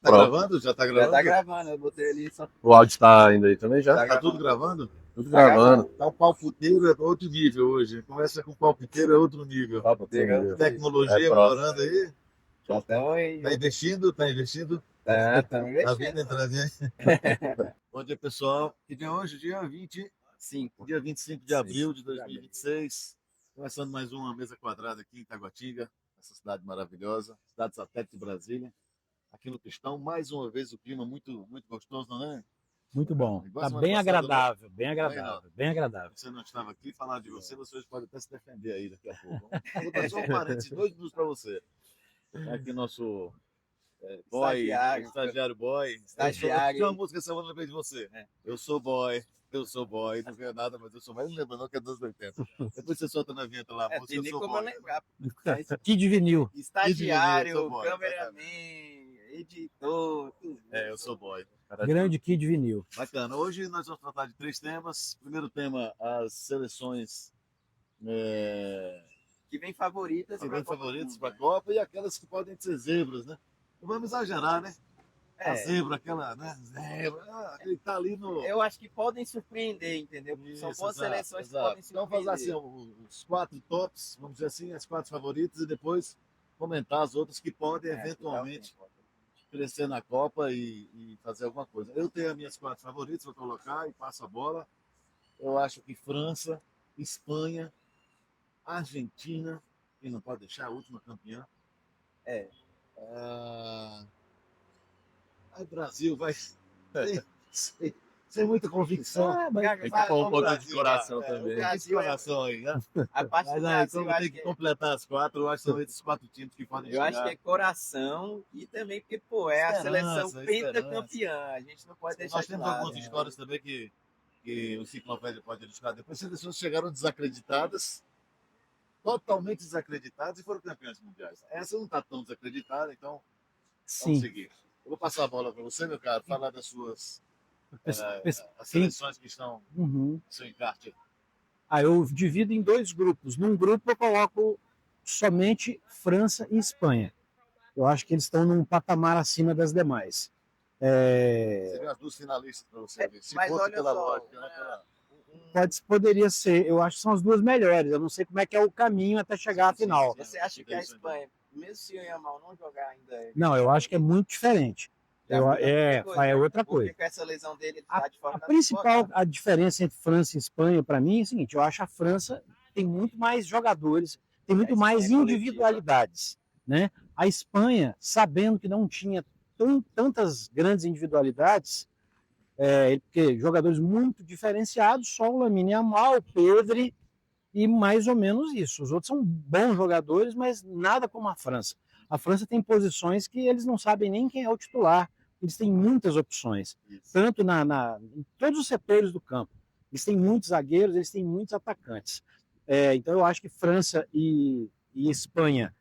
Tá Pronto. gravando? Já tá Já gravando? tá gravando, eu botei ali só. O áudio tá ainda aí também já? Tá tudo gravando? Tudo Tá gravando. Tá o palpiteiro é outro nível hoje. Começa com o palpiteiro é outro nível. Papo tem Legal. nível. Tecnologia É próximo. melhorando aí. Já estamos aí. Tá investindo? Tá investindo? Tá, estamos Tá vindo investindo. entrando aí. Bom dia, pessoal. Que dia é hoje? Dia 5. 25 de abril de 2026. Começando mais uma mesa quadrada aqui em Taguatinga, essa cidade maravilhosa, cidade satélite de Brasília. Aqui no Pistão, mais uma vez o clima muito, muito gostoso, não é? Muito bom. Igual Tá semana bem passada, agradável, bem Reinaldo. agradável, bem agradável. Você não estava aqui, falar de você hoje pode até se defender aí daqui a pouco. Vou dar só um parênteses, 2 minutos para você. Aqui nosso boy, estagiário boy. Estagiário. Tinha uma música essa semana lembrei de você. Eu sou boy, não ganho nada, mas eu sou mais. Não lembro não, que é dos 80. Depois você solta na vinheta lá, a música Tem Eu nem Sou como eu Boy. lembrar. Kid Vinil. Estagiário, Eu sou boy, cameraman, editor, tudo. Eu sou boy. Grande Kid Vinil. Bacana. Hoje nós vamos tratar de 3 temas. Primeiro tema, as seleções Que vem favoritas. que pra vêm Copa do favoritas Mundo, para a né? Copa e aquelas que podem ser zebras, né? Não vamos exagerar, né? A zebra, aquela, né? Zebra, ele tá ali no. Eu acho que podem surpreender, entendeu? Porque são Isso, boas exato, seleções que exato. podem Então surpreender. vamos fazer assim, os 4 tops, vamos dizer assim, as 4 favoritas e depois comentar as outras que podem eventualmente crescer na Copa e fazer alguma coisa. Eu tenho as minhas 4 favoritas, vou colocar e passo a bola. Eu acho que França, Espanha, Argentina, e não pode deixar a última campeã. Aí Brasil vai sem muita convicção. Tem que pôr um pouco de coração também. Esse coração aí, né? A parte do Mas aí, Brasil, como eu tem acho que que completar as 4, eu acho que são esses 4 times que podem eu acho que chegar. é coração e também porque, pô, é a Esperança, seleção esperança. pentacampeã. A gente não pode deixar Nós de temos lado. algumas histórias também que o Enciclopédia pode ilustrar depois. Seleções chegaram desacreditadas, totalmente desacreditadas e foram campeões mundiais. Essa não está tão desacreditada, então vamos Sim. seguir. Eu vou passar a bola para você, meu caro, falar das suas as Quem- seleções que estão Uhum. no seu encarte. Eu divido em 2 grupos. Num grupo eu coloco somente França e Espanha. Eu acho que eles estão num patamar acima das demais. Seriam as 2 finalistas para você ver. Se Mas fosse olha pela só, lógica, né, pela- Poderia ser. Eu acho que são as 2 melhores. Eu não sei como é que é o caminho até chegar à final. você acha que a Espanha, mesmo se o Yamal não jogar ainda... Não, eu acho que é muito diferente. já muda É muita coisa, outra porque coisa. com essa lesão dele, ele tá de fora A da principal temporada. diferença entre França e Espanha, para mim, é o seguinte: eu acho a França tem muito mais jogadores, tem muito Espanha mais é individualidades. Né? A Espanha, sabendo que não tinha tantas grandes individualidades, porque jogadores muito diferenciados, só o Lamine Yamal, o Pedri e mais ou menos isso. Os outros são bons jogadores, mas nada como a França. A França tem posições que eles não sabem nem quem é o titular. Eles têm muitas opções, tanto em todos os setores do campo. Eles têm muitos zagueiros, eles têm muitos atacantes. Então eu acho que França e Espanha,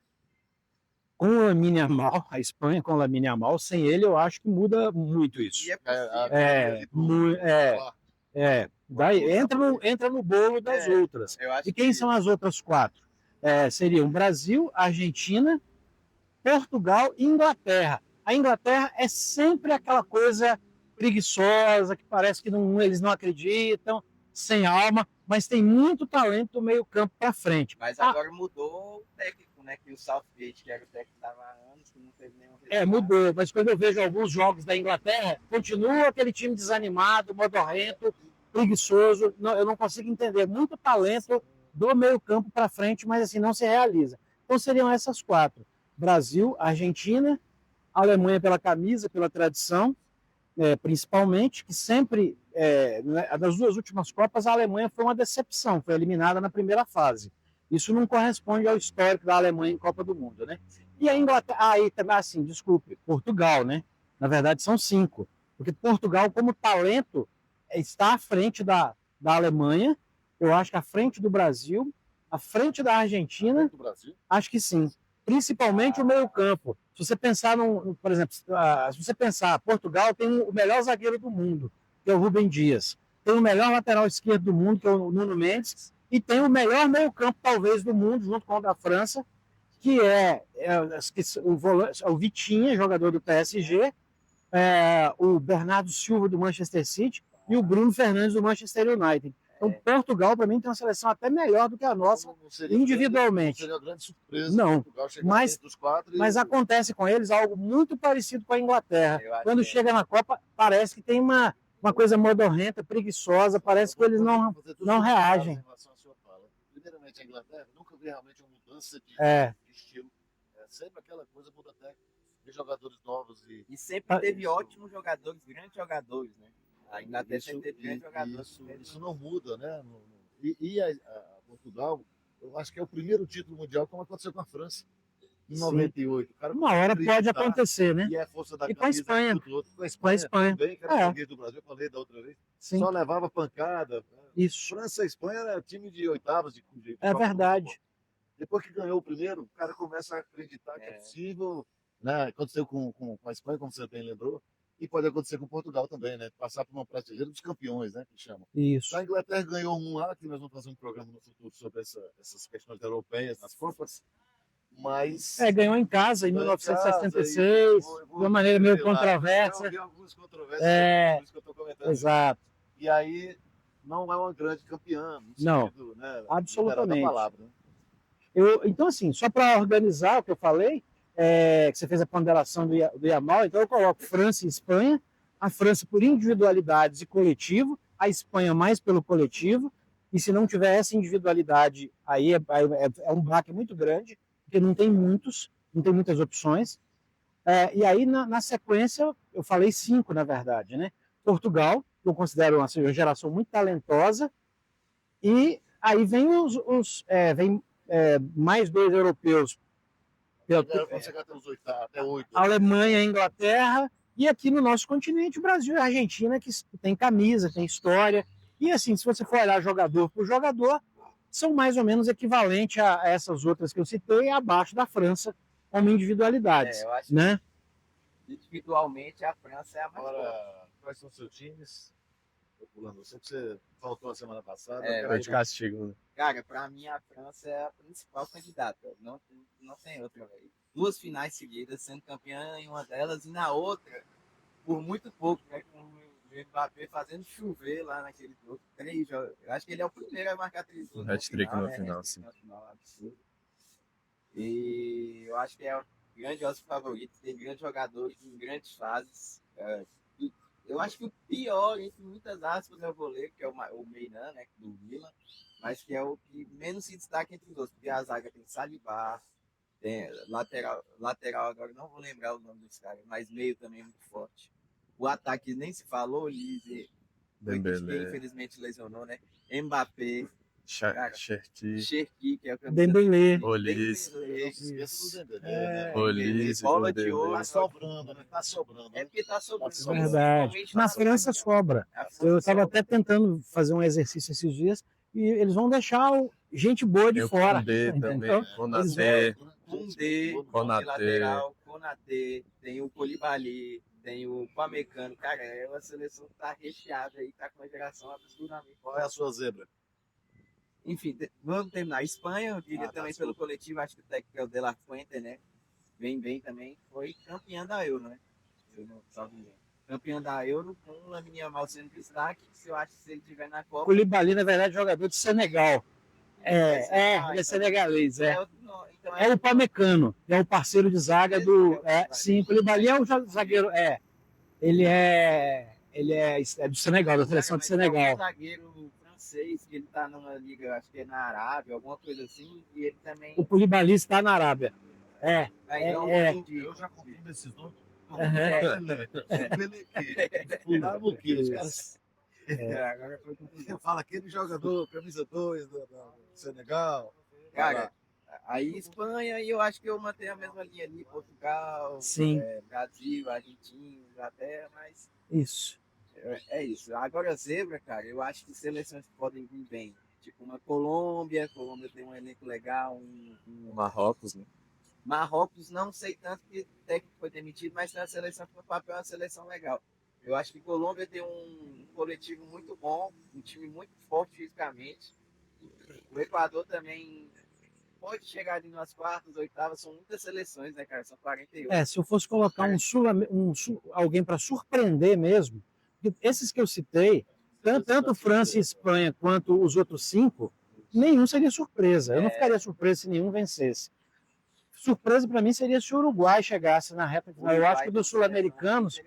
com o Lamine Yamal, a Espanha com o Lamine Yamal, sem ele eu acho que muda muito isso. E é possível. Daí entra no bolo das outras. Eu acho E quem que- são as outras 4? Seriam Brasil, Argentina, Portugal e Inglaterra. A Inglaterra é sempre aquela coisa preguiçosa, que parece que eles não acreditam, sem alma, mas tem muito talento do meio campo para frente. Mas agora mudou o técnico, né? Que o Southgate, que era o técnico que estava há anos, que não teve nenhum resultado. Mudou, mas quando eu vejo alguns jogos da Inglaterra, continua aquele time desanimado, modorrento, preguiçoso. Eu não consigo entender. Muito talento do meio campo para frente, mas assim, não se realiza. Então seriam essas 4. Brasil, Argentina, Alemanha pela camisa, pela tradição, principalmente, que sempre, das 2 últimas Copas, a Alemanha foi uma decepção, foi eliminada na primeira fase. Isso não corresponde ao histórico da Alemanha em Copa do Mundo, né? E a Inglaterra, Portugal, né? Na verdade são 5, porque Portugal, como talento, está à frente da Alemanha, eu acho que à frente do Brasil, à frente da Argentina, do Brasil. acho que sim. Principalmente o meio-campo. Se você pensar, por exemplo, se você pensar, Portugal tem o melhor zagueiro do mundo, que é o Rubem Dias. Tem o melhor lateral esquerdo do mundo, que é o Nuno Mendes. E tem o melhor meio-campo, talvez, do mundo, junto com o da França, que é o Vitinha, jogador do PSG, o Bernardo Silva do Manchester City e o Bruno Fernandes do Manchester United. Então, Portugal, para mim, tem uma seleção até melhor do que a nossa, Não seria individualmente. Não seria uma grande surpresa Não, Portugal chegar mas- dentro dos 4 Mas acontece com eles algo muito parecido com a Inglaterra. Eu acho Quando que chega na Copa, parece que tem uma coisa modorrenta, preguiçosa, parece que eles não reagem. Em relação à sua fala. Primeiramente, a Inglaterra nunca vi realmente uma mudança de estilo. É sempre aquela coisa, muda até de jogadores novos. E sempre teve ótimos jogadores, grandes jogadores, né? A Inglaterra Isso, sempre teve grandes jogadores. isso não muda, né? E a Portugal, eu acho que é o primeiro título mundial, como aconteceu com a França, em Sim. 98. O cara Uma hora acreditar, pode acontecer, né? E é a força da E com a camisa, Espanha. tudo outro. Com a Com a Espanha, Espanha. também, que era freguês do Brasil, eu falei da outra vez. Sim. Só levava pancada. Isso. França e Espanha era time de oitavas de É Copa do verdade. Mundo. Depois que ganhou o primeiro, o cara começa a acreditar que é possível. Né? Aconteceu com a Espanha, como você bem lembrou, e pode acontecer com Portugal também, né? Passar por uma prateleira dos campeões, né? Que chamam. Isso. A Inglaterra ganhou um lá, que nós vamos fazer um programa no futuro sobre essas questões europeias nas Copas, mas... Ganhou em casa em Ganhou em 1966, casa, de uma maneira meio sei lá, controversa. Eu vi algumas controvérsias, por isso que eu estou comentando. Exato. E aí, não é uma grande campeã, no Não, sentido, né, absolutamente. da palavra, né? Então, assim, só para organizar o que eu falei, que você fez a ponderação do Yamal, então eu coloco França e Espanha, a França por individualidades e coletivo, a Espanha mais pelo coletivo, e se não tiver essa individualidade, aí é um baque muito grande, porque não tem muitas opções. E aí, na sequência, eu falei 5, na verdade, né? Portugal, que eu considero uma geração muito talentosa, e aí vem mais 2 europeus. Vamos chegar até 8. Alemanha, Inglaterra, e aqui no nosso continente, o Brasil e a Argentina, que tem camisa, tem história. E assim, se você for olhar jogador por jogador, são mais ou menos equivalentes a essas outras que eu citei, abaixo da França, como individualidades. Eu acho né? que individualmente a França é a mais forte. Agora, quais são os seus times? Tô pulando você, que você faltou a semana passada. Foi de castigo, né? Cara, pra mim a França é a principal candidata. Não tem outra, velho. 2 finais seguidas, sendo campeã em uma delas e na outra, por muito pouco, né? Com o Mbappé fazendo chover lá naquele jogo. 3 jogos. Eu acho que ele é o primeiro a marcar 3 gols. Hat-trick no final, sim. Absurdo. E eu acho que é o grandioso favorito. Tem grandes jogadores em grandes fases. Eu acho que o pior, entre muitas aspas, é o goleiro, que é o Meinan, né, do Milan, mas que é o que menos se destaca entre os outros. Porque a zaga tem Saliba, tem lateral agora não vou lembrar o nome desse cara, mas meio também é muito forte. O ataque nem se falou, Lise, que infelizmente lesionou, né? Mbappé, Cherki, que é o camisa. Dembélé. Olise. Bola de ouro. Tá sobrando, né? Tá sobrando. É porque tá sobrando. Verdade. Na França sobra. Eu estava até tentando fazer um exercício esses dias e eles vão deixar gente boa de fora. Koundé também, Koundé, lateral, Konaté, tem o Koulibaly, tem o Pamecano. Cara, é uma seleção que tá recheada aí, tá com uma geração absurdamente. Qual é a sua zebra? Enfim, vamos terminar. Espanha, eu diria também pelo coletivo, acho que o técnico é o De La Fuente, né? Vem bem também. Foi campeã da Euro, né? Eu não salvo ninguém. Campeã da Euro com o Lamine Yamal sendo destaque. Se eu acho que se ele estiver na Copa. Koulibaly, na verdade, jogador de Senegal. Ele é senegalês. É o Pamecano, é o parceiro de zaga do. Sim, Koulibaly é o zagueiro. Ele é do Senegal, da seleção de Senegal. É um zagueiro francês, que ele tá numa liga, acho que é na Arábia, alguma coisa assim, e ele também. O Koulibaly está na Arábia. Eu já confio nesses nomes. Fala aquele jogador, camisa 2 do Senegal. Cara, aí Espanha, e eu acho que eu mantenho a mesma linha ali, Portugal, Brasil, Argentina, Inglaterra, mas. Isso. É isso. Agora, zebra, cara, eu acho que seleções podem vir bem. Tipo uma Colômbia tem um elenco legal, Marrocos, né? Marrocos, não sei tanto que o técnico foi demitido, mas na seleção que no papel é uma seleção legal. Eu acho que Colômbia tem um coletivo muito bom, um time muito forte fisicamente. O Equador também pode chegar ali nas quartas, oitavas, são muitas seleções, né, cara? São 48. Se eu fosse colocar alguém para surpreender mesmo, porque esses que eu citei, tanto França e Espanha quanto os outros 5, nenhum seria surpresa. Eu não ficaria surpreso se nenhum vencesse. Surpresa para mim seria se o Uruguai chegasse na reta final. Eu acho que dos sul-americanos,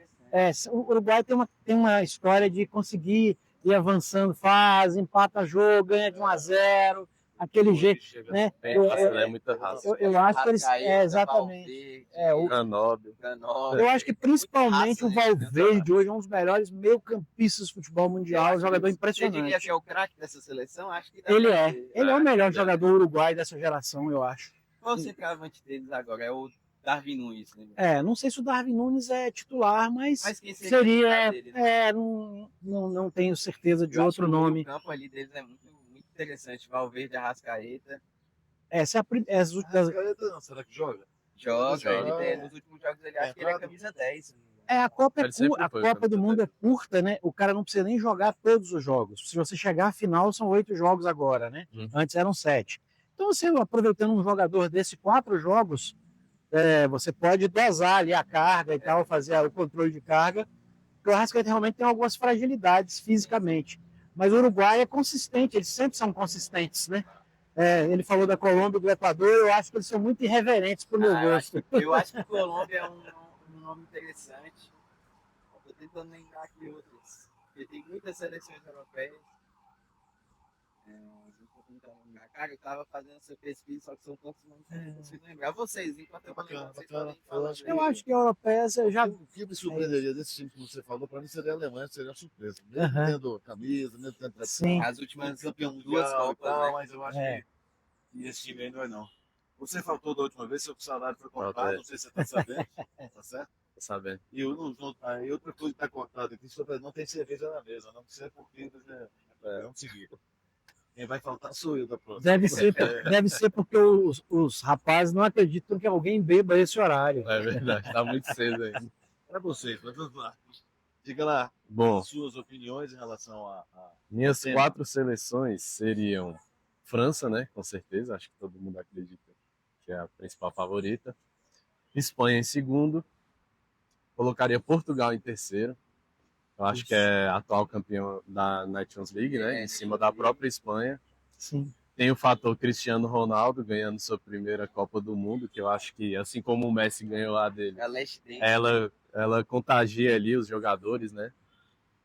o Uruguai tem uma história de conseguir ir avançando fase, empata jogo, ganha de 1-0, aquele jeito, né? É muita raça. Eu acho que eles exatamente. Valverde, Canóbio. Eu acho que principalmente o Muito raça, né? Valverde hoje é um dos melhores meio-campistas do futebol mundial, um jogador Você diria impressionante. que é o craque dessa seleção? Acho que dá Ele pra é. ser. Ele é o melhor jogador uruguai dessa geração, eu acho. Qual o centroavante deles agora? É o Darwin Nunes, né? Não sei se o Darwin Nunes é titular, mas quem seria seria. dele, né? Não tenho certeza de Eu acho outro que nome. O campo ali deles é muito, muito interessante. Valverde, Arrascaeta. Essa é as últimas. Arrascaeta não, será que joga? Joga, ele Joga. tem, nos últimos jogos ele acha que ele é camisa 10. A Copa, Ele sempre a foi Copa do camisa Mundo 10. é curta, né? O cara não precisa nem jogar todos os jogos. Se você chegar à final, são 8 jogos agora, né? Antes eram 7. Então, você aproveitando um jogador desse 4 jogos, você pode dosar ali a carga e tal, fazer o controle de carga. Porque o Arrascaeta realmente tem algumas fragilidades fisicamente. Mas o Uruguai é consistente, eles sempre são consistentes, né? Ele falou da Colômbia e do Equador, eu acho que eles são muito irreverentes pro meu gosto. Eu acho que Colômbia é um nome interessante. Estou tentando lembrar aqui outros. Porque tem muitas seleções europeias. Cara, eu tava fazendo essa pesquisa, só que são tantos nomes que eu não consigo lembrar. Vocês, enquanto eu Bacana, vocês bacana. podem falar. Eu acho que a europeia já. O que me surpreenderia desse time que você falou, para mim seria a Alemanha, seria uma surpresa. Mesmo Aham. tendo camisa, mesmo tendo Sim. As últimas campeão duas mundial e Copas, tal, né? mas eu acho que esse time aí não é não. Você faltou da última vez, seu salário foi cortado, Faltou, não sei se você está sabendo, tá certo? Tá sabendo? E aí outra coisa que está cortada aqui, não tem cerveja na mesa, não precisa porque vamos seguir. Quem vai faltar sou eu da próxima. Deve ser porque os rapazes não acreditam que alguém beba esse horário. É verdade, tá muito cedo ainda. Para vocês, mas vamos lá. Diga lá Bom, as suas opiniões em relação a minhas tema. 4 seleções seriam França, né? Com certeza, acho que todo mundo acredita que é a principal favorita. Espanha em segundo. Colocaria Portugal em terceiro. Eu acho que é atual campeão da Nations League, né? Em cima da própria Espanha. Sim. Tem o fator Cristiano Ronaldo ganhando sua primeira Copa do Mundo, que eu acho que, assim como o Messi ganhou a dele, A Leste tem. ela contagia ali os jogadores, né?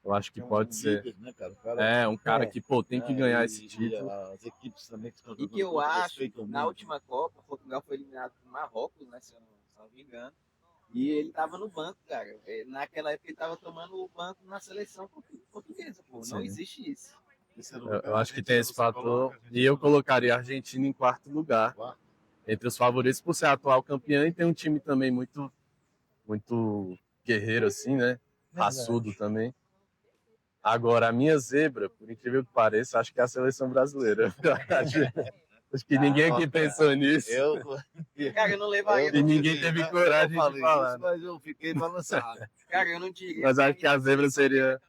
Eu acho que pode ser. Líder, né, cara? Um cara que, tem que ganhar esse título. As equipes também que estão E que eu acho, na última Copa, Portugal foi eliminado por Marrocos, né? Se eu não me engano. E ele tava no banco, cara. Naquela época ele tava tomando o banco na seleção portuguesa, pô. Não Sim. existe isso. Eu acho que tem esse fator. E eu colocaria a Argentina em quarto lugar. Entre os favoritos por ser a atual campeã e tem um time também muito, muito guerreiro, assim, né? Raçudo também. Agora, a minha zebra, por incrível que pareça, acho que é a seleção brasileira. Acho que ninguém aqui pensou nisso. Cara, eu não levaria. E ninguém teve coragem de falar. Mas eu fiquei balançado. Cara, eu não diria. Mas acho que a zebra seria...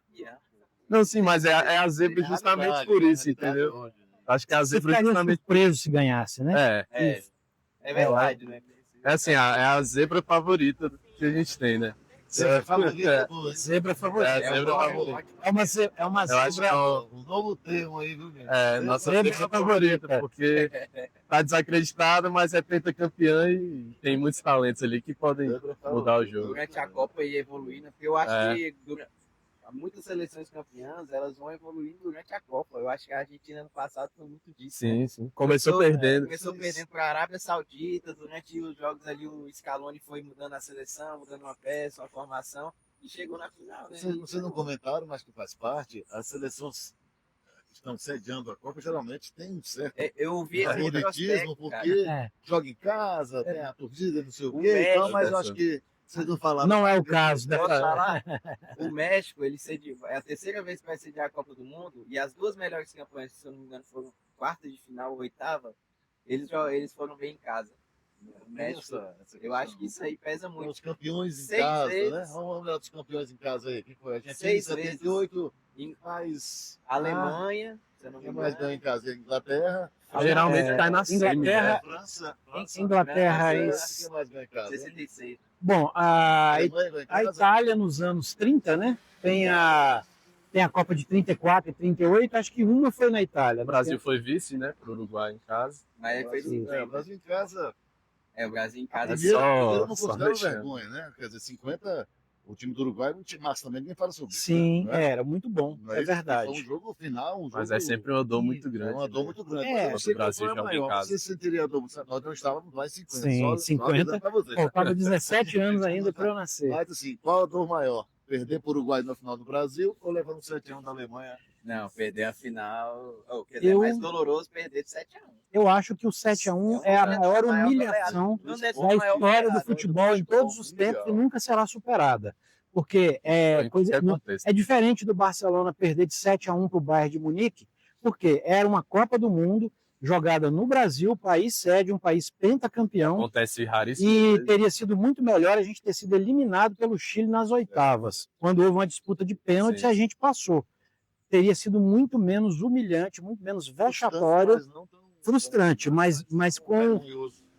Não, sim, mas é a zebra justamente por isso, entendeu? Acho que a Você zebra ficaria justamente... surpreso se ganhasse, né? É verdade, né? É assim, é a zebra favorita que a gente tem, né? Zebra favorita. Zebra favorita. É a zebra favorita. É uma Eu acho que zebra. Um novo termo aí, viu, gente? nossa Zebra zebra favorita, porque tá desacreditada, é pentacampeã e tem muitos talentos ali que podem mudar o jogo. Durante a Copa ia evoluindo, porque eu acho que muitas seleções campeãs, elas vão evoluindo durante a Copa. Eu acho que a Argentina no passado foi muito disso. Sim, sim. Começou perdendo. Começou perdendo para a Arábia Saudita. Durante os jogos ali, o Scaloni foi mudando a seleção, mudando uma peça, uma formação. E chegou na final, né? Vocês não comentaram, mas que faz parte, as seleções que estão sediando a Copa geralmente tem um certo Eu vi esse favoritismo, porque joga em casa, tem a torcida, não sei o quê, México, mas eu acho que vocês não falaram. Não é o caso, né? Posso falar? O México, ele é a terceira vez que vai sediar a Copa do Mundo, e as duas melhores campanhas, se eu não me engano, foram quarta de final, oitava, eles foram bem em casa. O México, eu acho que isso aí pesa muito. Os campeões em 6 casa, vezes. né? Vamos lembrar dos campeões em casa aí. Quem foi? A gente 6 em 78 vezes. faz Alemanha, se eu não me Quem mais engano. ganha em casa? Inglaterra. Geralmente cai na semi, Inglaterra, né? França. Inglaterra França, e... Quem mais ganha em casa? 66. Bom, Alemanha ganha em a casa? Itália nos anos 30, né? Tem a Copa de 34 e 38, acho que uma foi na Itália. O Brasil foi vice, né? Pro Uruguai em casa. Mas aí foi O 50. Brasil em casa. É, o Brasil em casa. Primeiro, só- primeiro eu não só considero vexame. vergonha, né? Quer dizer, 50, o time do Uruguai é um time massa também, ninguém fala sobre isso. Sim, né? era muito bom, Não é isso? Foi um verdade. jogo final, um jogo... Mas é sempre uma dor muito É grande. uma dor né? muito grande. É. Mas eu não sei O Brasil qual foi a joga em maior. casa. Você sentiria a dor, nós não estávamos lá em 50. Sim, só 50. avisando pra você. Faltava 17 anos ainda para eu nascer. Mas assim, qual a dor maior? Perder para o Uruguai na final do Brasil ou levar um 7-1 da Alemanha? Não, perder a final. Quer dizer, Eu- é mais doloroso perder de 7-1. Eu acho que o 7-1 é a maior humilhação Não da deve ser a maior história do goleada. futebol em todos os tempos e nunca será superada. Porque Em qualquer não, contexto. é diferente do Barcelona perder de 7-1 para o Bayern de Munique, porque era uma Copa do Mundo jogada no Brasil, país sede, um país pentacampeão, Acontece raríssimo. e teria sido muito melhor a gente ter sido eliminado pelo Chile nas oitavas, quando houve uma disputa de pênalti Sim. e a gente passou. Teria sido muito menos humilhante, muito menos vexatório, frustrante, mas com...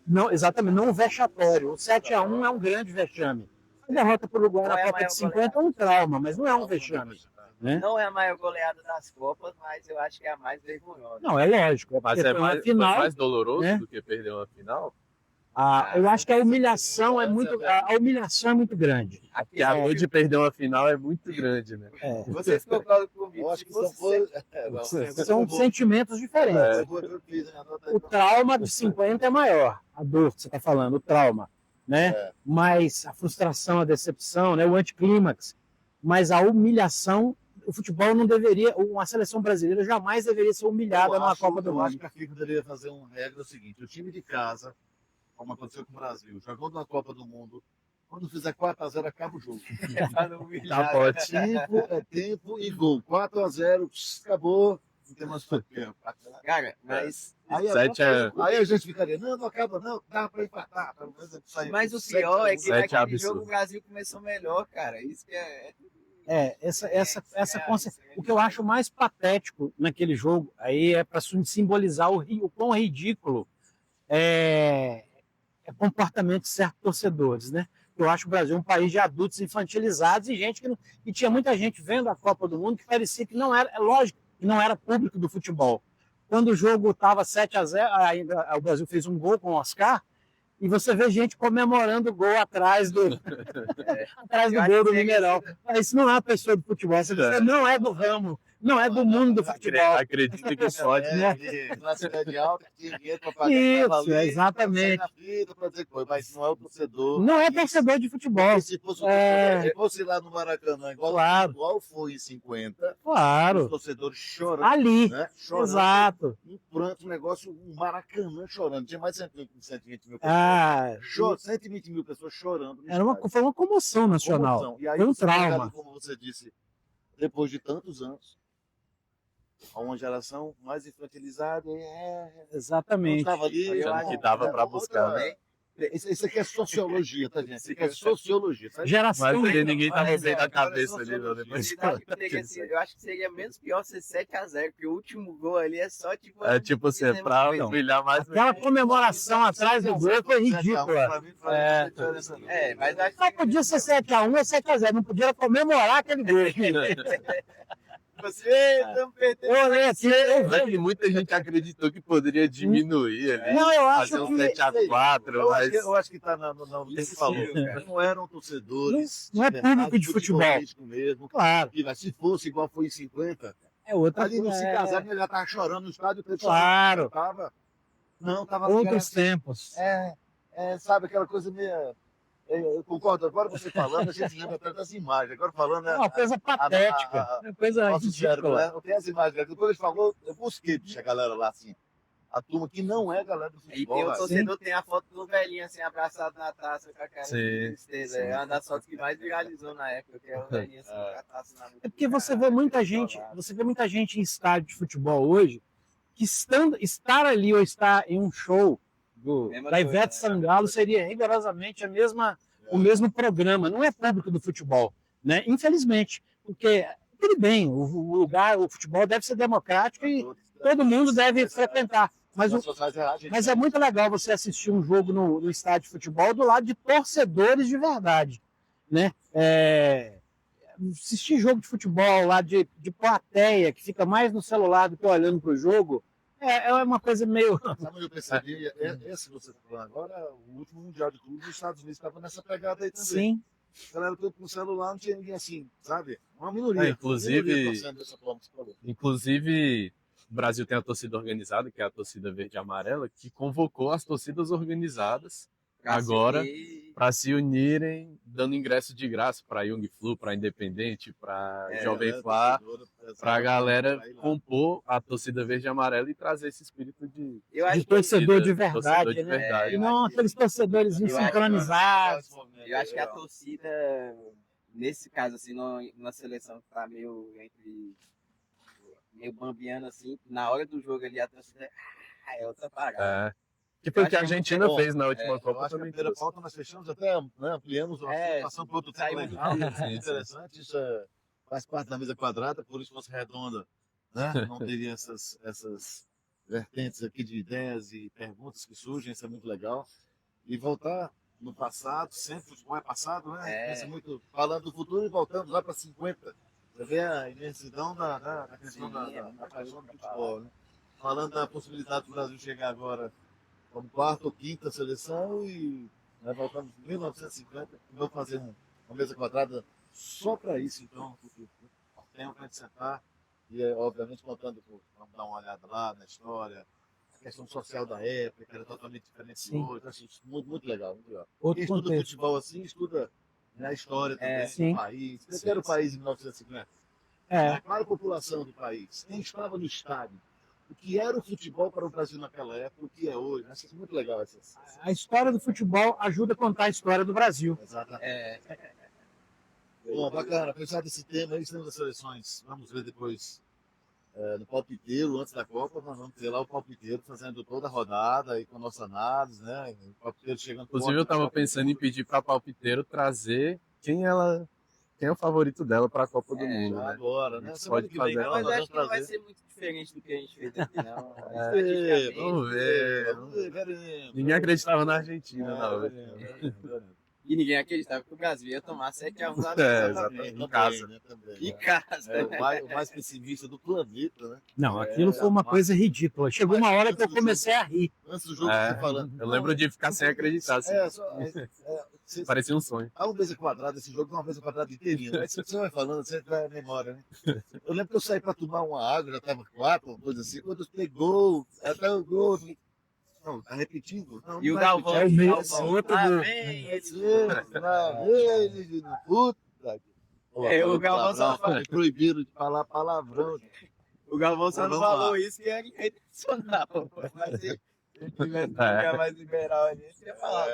Não, exatamente, não vexatório. O 7-1 é um grande vexame. A derrota para o Uruguai Não na é a Copa maior de 50 é um trauma, mas não é um vexame. Né? Não é a maior goleada das Copas, mas eu acho que é a mais vergonhosa. Não, é lógico. Mas porque é foi uma mais, final, foi mais doloroso né? do que perder uma final? eu acho que a humilhação é muito, a humilhação é muito grande. Porque a dor de perder uma final é muito grande, né? Vocês concordam comigo? Eu acho Se que fosse São sentimentos diferentes. O trauma de 50 é maior, a dor que você está falando, o trauma, né? Mas a frustração, a decepção, né? O anticlímax. Mas a humilhação, o futebol não deveria, uma seleção brasileira jamais deveria ser humilhada numa Copa do Eu acho Mundo. que a FIFA deveria fazer uma regra seguinte: o time de casa, como aconteceu com o Brasil, jogando na Copa do Mundo, quando fizer 4-0 acaba o jogo. Tá forte. Tempo e gol. 4-0, acabou. Não tem mais tempo. Cara, mas Aí a gente ficaria, não acaba não, dá pra empatar. Pelo menos sair Mas com o pior é que 7 naquele absurdo. jogo o Brasil começou melhor, cara. Isso que é. O que eu acho mais patético naquele jogo aí é para simbolizar o quão ridículo é comportamento de certos torcedores, né? Eu acho o Brasil um país de adultos infantilizados e gente que não, e tinha muita gente vendo a Copa do Mundo que parecia que não era, é lógico, que não era público do futebol. Quando o jogo estava 7-0, ainda o Brasil fez um gol com o Oscar, e você vê gente comemorando o gol atrás do gol do Mineirão. Isso não é uma pessoa do futebol, essa pessoa não é do ramo, não é do mundo do futebol. Acredito que pode. classe média alta, que tinha dinheiro para pagar. Isso, exatamente. Mas não é o torcedor. Não é torcedor de futebol. Porque se fosse, o torcedor, se fosse lá no Maracanã, igual foi em 50, Claro. os torcedores chorando. Ali, né? Chorando. exato. Um pranto, um negócio, um Maracanã chorando. Tinha mais de 120 mil pessoas. 120 mil pessoas chorando. Foi uma comoção nacional. Comoção. E aí Foi um você pega trauma. ali, como você disse, depois de tantos anos, a uma geração mais infantilizada. Exatamente. Estava ali, Achando que dava para buscar, né? Isso aqui é sociologia, tá, gente? Isso aqui é sociologia. Sabe? Geração. Mas ninguém tá movendo a cabeça ali, não. Depois Eu acho que seria menos pior ser 7-0, porque o último gol ali é só tipo. é tipo assim, pra brilhar mais. Aquela comemoração atrás do gol foi ridícula. Mas acho Só podia ser 7-1 ou 7-0, não podia comemorar aquele gol. estamos perdendo. Eu olhei aqui, eu Mas que muita gente acreditou que poderia diminuir ali. Não, eu acho Fazer um que 7-4, mas. Eu acho que está no que você falou. Não eram torcedores. Não é público de futebol. Mesmo. Claro. E se fosse igual foi em 50, É outra ali não se coisa. casava, ele já estava chorando no estádio. Claro. Tava Outros tempos. sabe aquela coisa meio. Eu concordo, agora você falando, a gente lembra até das imagens. Agora falando. É uma coisa patética. É uma coisa Nosso cérebro, ridícula. né? Eu tenho as imagens. Depois ele falou, eu busquei a galera lá assim. A turma que não é galera do E futebol. tem o velho. torcedor, tem a foto do velhinho assim, abraçado na taça com a cara Sim, de tristeza. É uma das fotos que mais viralizou na época, que é o velhinho assim com a taça na mão. É porque você vê muita gente em estádio de futebol hoje que estar ali ou estar em um show da Ivete Sangalo seria rigorosamente o mesmo programa. Não é público do futebol, né? Infelizmente, porque tudo bem, o lugar, o futebol deve ser democrático e todo mundo deve frequentar. Mas é muito legal você assistir um jogo no estádio de futebol do lado de torcedores de verdade, né? Assistir jogo de futebol lá de plateia, que fica mais no celular do que olhando para o jogo, é uma coisa meio... Sabe, eu percebi, esse que você está falando agora, o último Mundial de Clubes dos Estados Unidos estava nessa pegada aí também. Sim. A galera tudo com o celular, não tinha ninguém assim, sabe? Uma minoria. Inclusive, o Brasil tem a torcida organizada, que é a torcida verde e amarela, que convocou as torcidas organizadas agora para se unirem, dando ingresso de graça para Young Flu, para Independente, para Jovem Flá, para a galera compor a torcida verde e amarela e trazer esse espírito de torcedor de verdade, né? Não aqueles torcedores sincronizados. Eu acho que a torcida, nesse caso, assim, numa seleção que tá meio bambiando, assim, na hora do jogo ali, a torcida é outra parada. Que foi o que a Argentina fez na última Copa também. Na primeira pauta nós fechamos, até ampliamos, passamos para outro tema legal, interessante, isso faz parte da mesa quadrada, por isso fosse redonda, né? Não teria essas vertentes aqui de ideias e perguntas que surgem, isso é muito legal. E voltar no passado, sempre o futebol é passado, né? Pensa muito, falando do futuro e voltamos lá para 50. Você vê a imensidão da questão da paixão do futebol, né? Falando da possibilidade do Brasil chegar agora como quarta ou quinta seleção e voltamos em 1950. Vou fazer uma mesa quadrada só para isso, então, porque tem para gente sentar e, obviamente, contando, vamos dar uma olhada lá na história, a questão social da época, que era totalmente diferente de hoje. Acho isso muito, muito legal, muito legal. Quem estuda futebol assim, estuda a história também do país. Quem era o país em 1950? Qual a população do país? Quem estava no estádio? O que era o futebol para o Brasil naquela época, o que é hoje. Acho isso muito legal. A história do futebol ajuda a contar a história do Brasil. Exatamente. Bom, bacana. Pensar desse tema aí, temos as seleções. Vamos ver depois no palpiteiro, antes da Copa, nós vamos ter lá o palpiteiro fazendo toda a rodada e com a nossa análise, né? O palpiteiro chegando. Inclusive, eu estava pensando em pedir para a palpiteiro trazer quem é o favorito dela para a Copa do Mundo, né? Agora, né? Pode fazer. Mas acho que não vai ser muito diferente do que a gente fez aqui, não. Vamos ver. Ninguém acreditava na Argentina, não. E ninguém acreditava que o Brasil ia tomar 7-1 lá exatamente. Em casa. Né, também. Em casa. O mais pessimista do planeta, né? Não, aquilo foi uma coisa ridícula. Chegou uma hora que eu comecei a rir. Antes do jogo, você falando. Eu lembro de ficar sem acreditar. Assim. Parecia um sonho. Há uma mesa quadrada, esse jogo é uma mesa quadrada inteirinha. Aí você vai falando, você vai à memória, né? Eu lembro que eu saí para tomar uma água, já estava 4, uma coisa assim. Quando eu pegou, até o gol. Não, tá repetindo? Não, e o Galvão? É o mesmo, outro gol. O Galvão só falou. É proibido de falar palavrão. O Galvão só não falou isso que era intencional. Mas se ele tivesse mais liberal ali, você ia falar.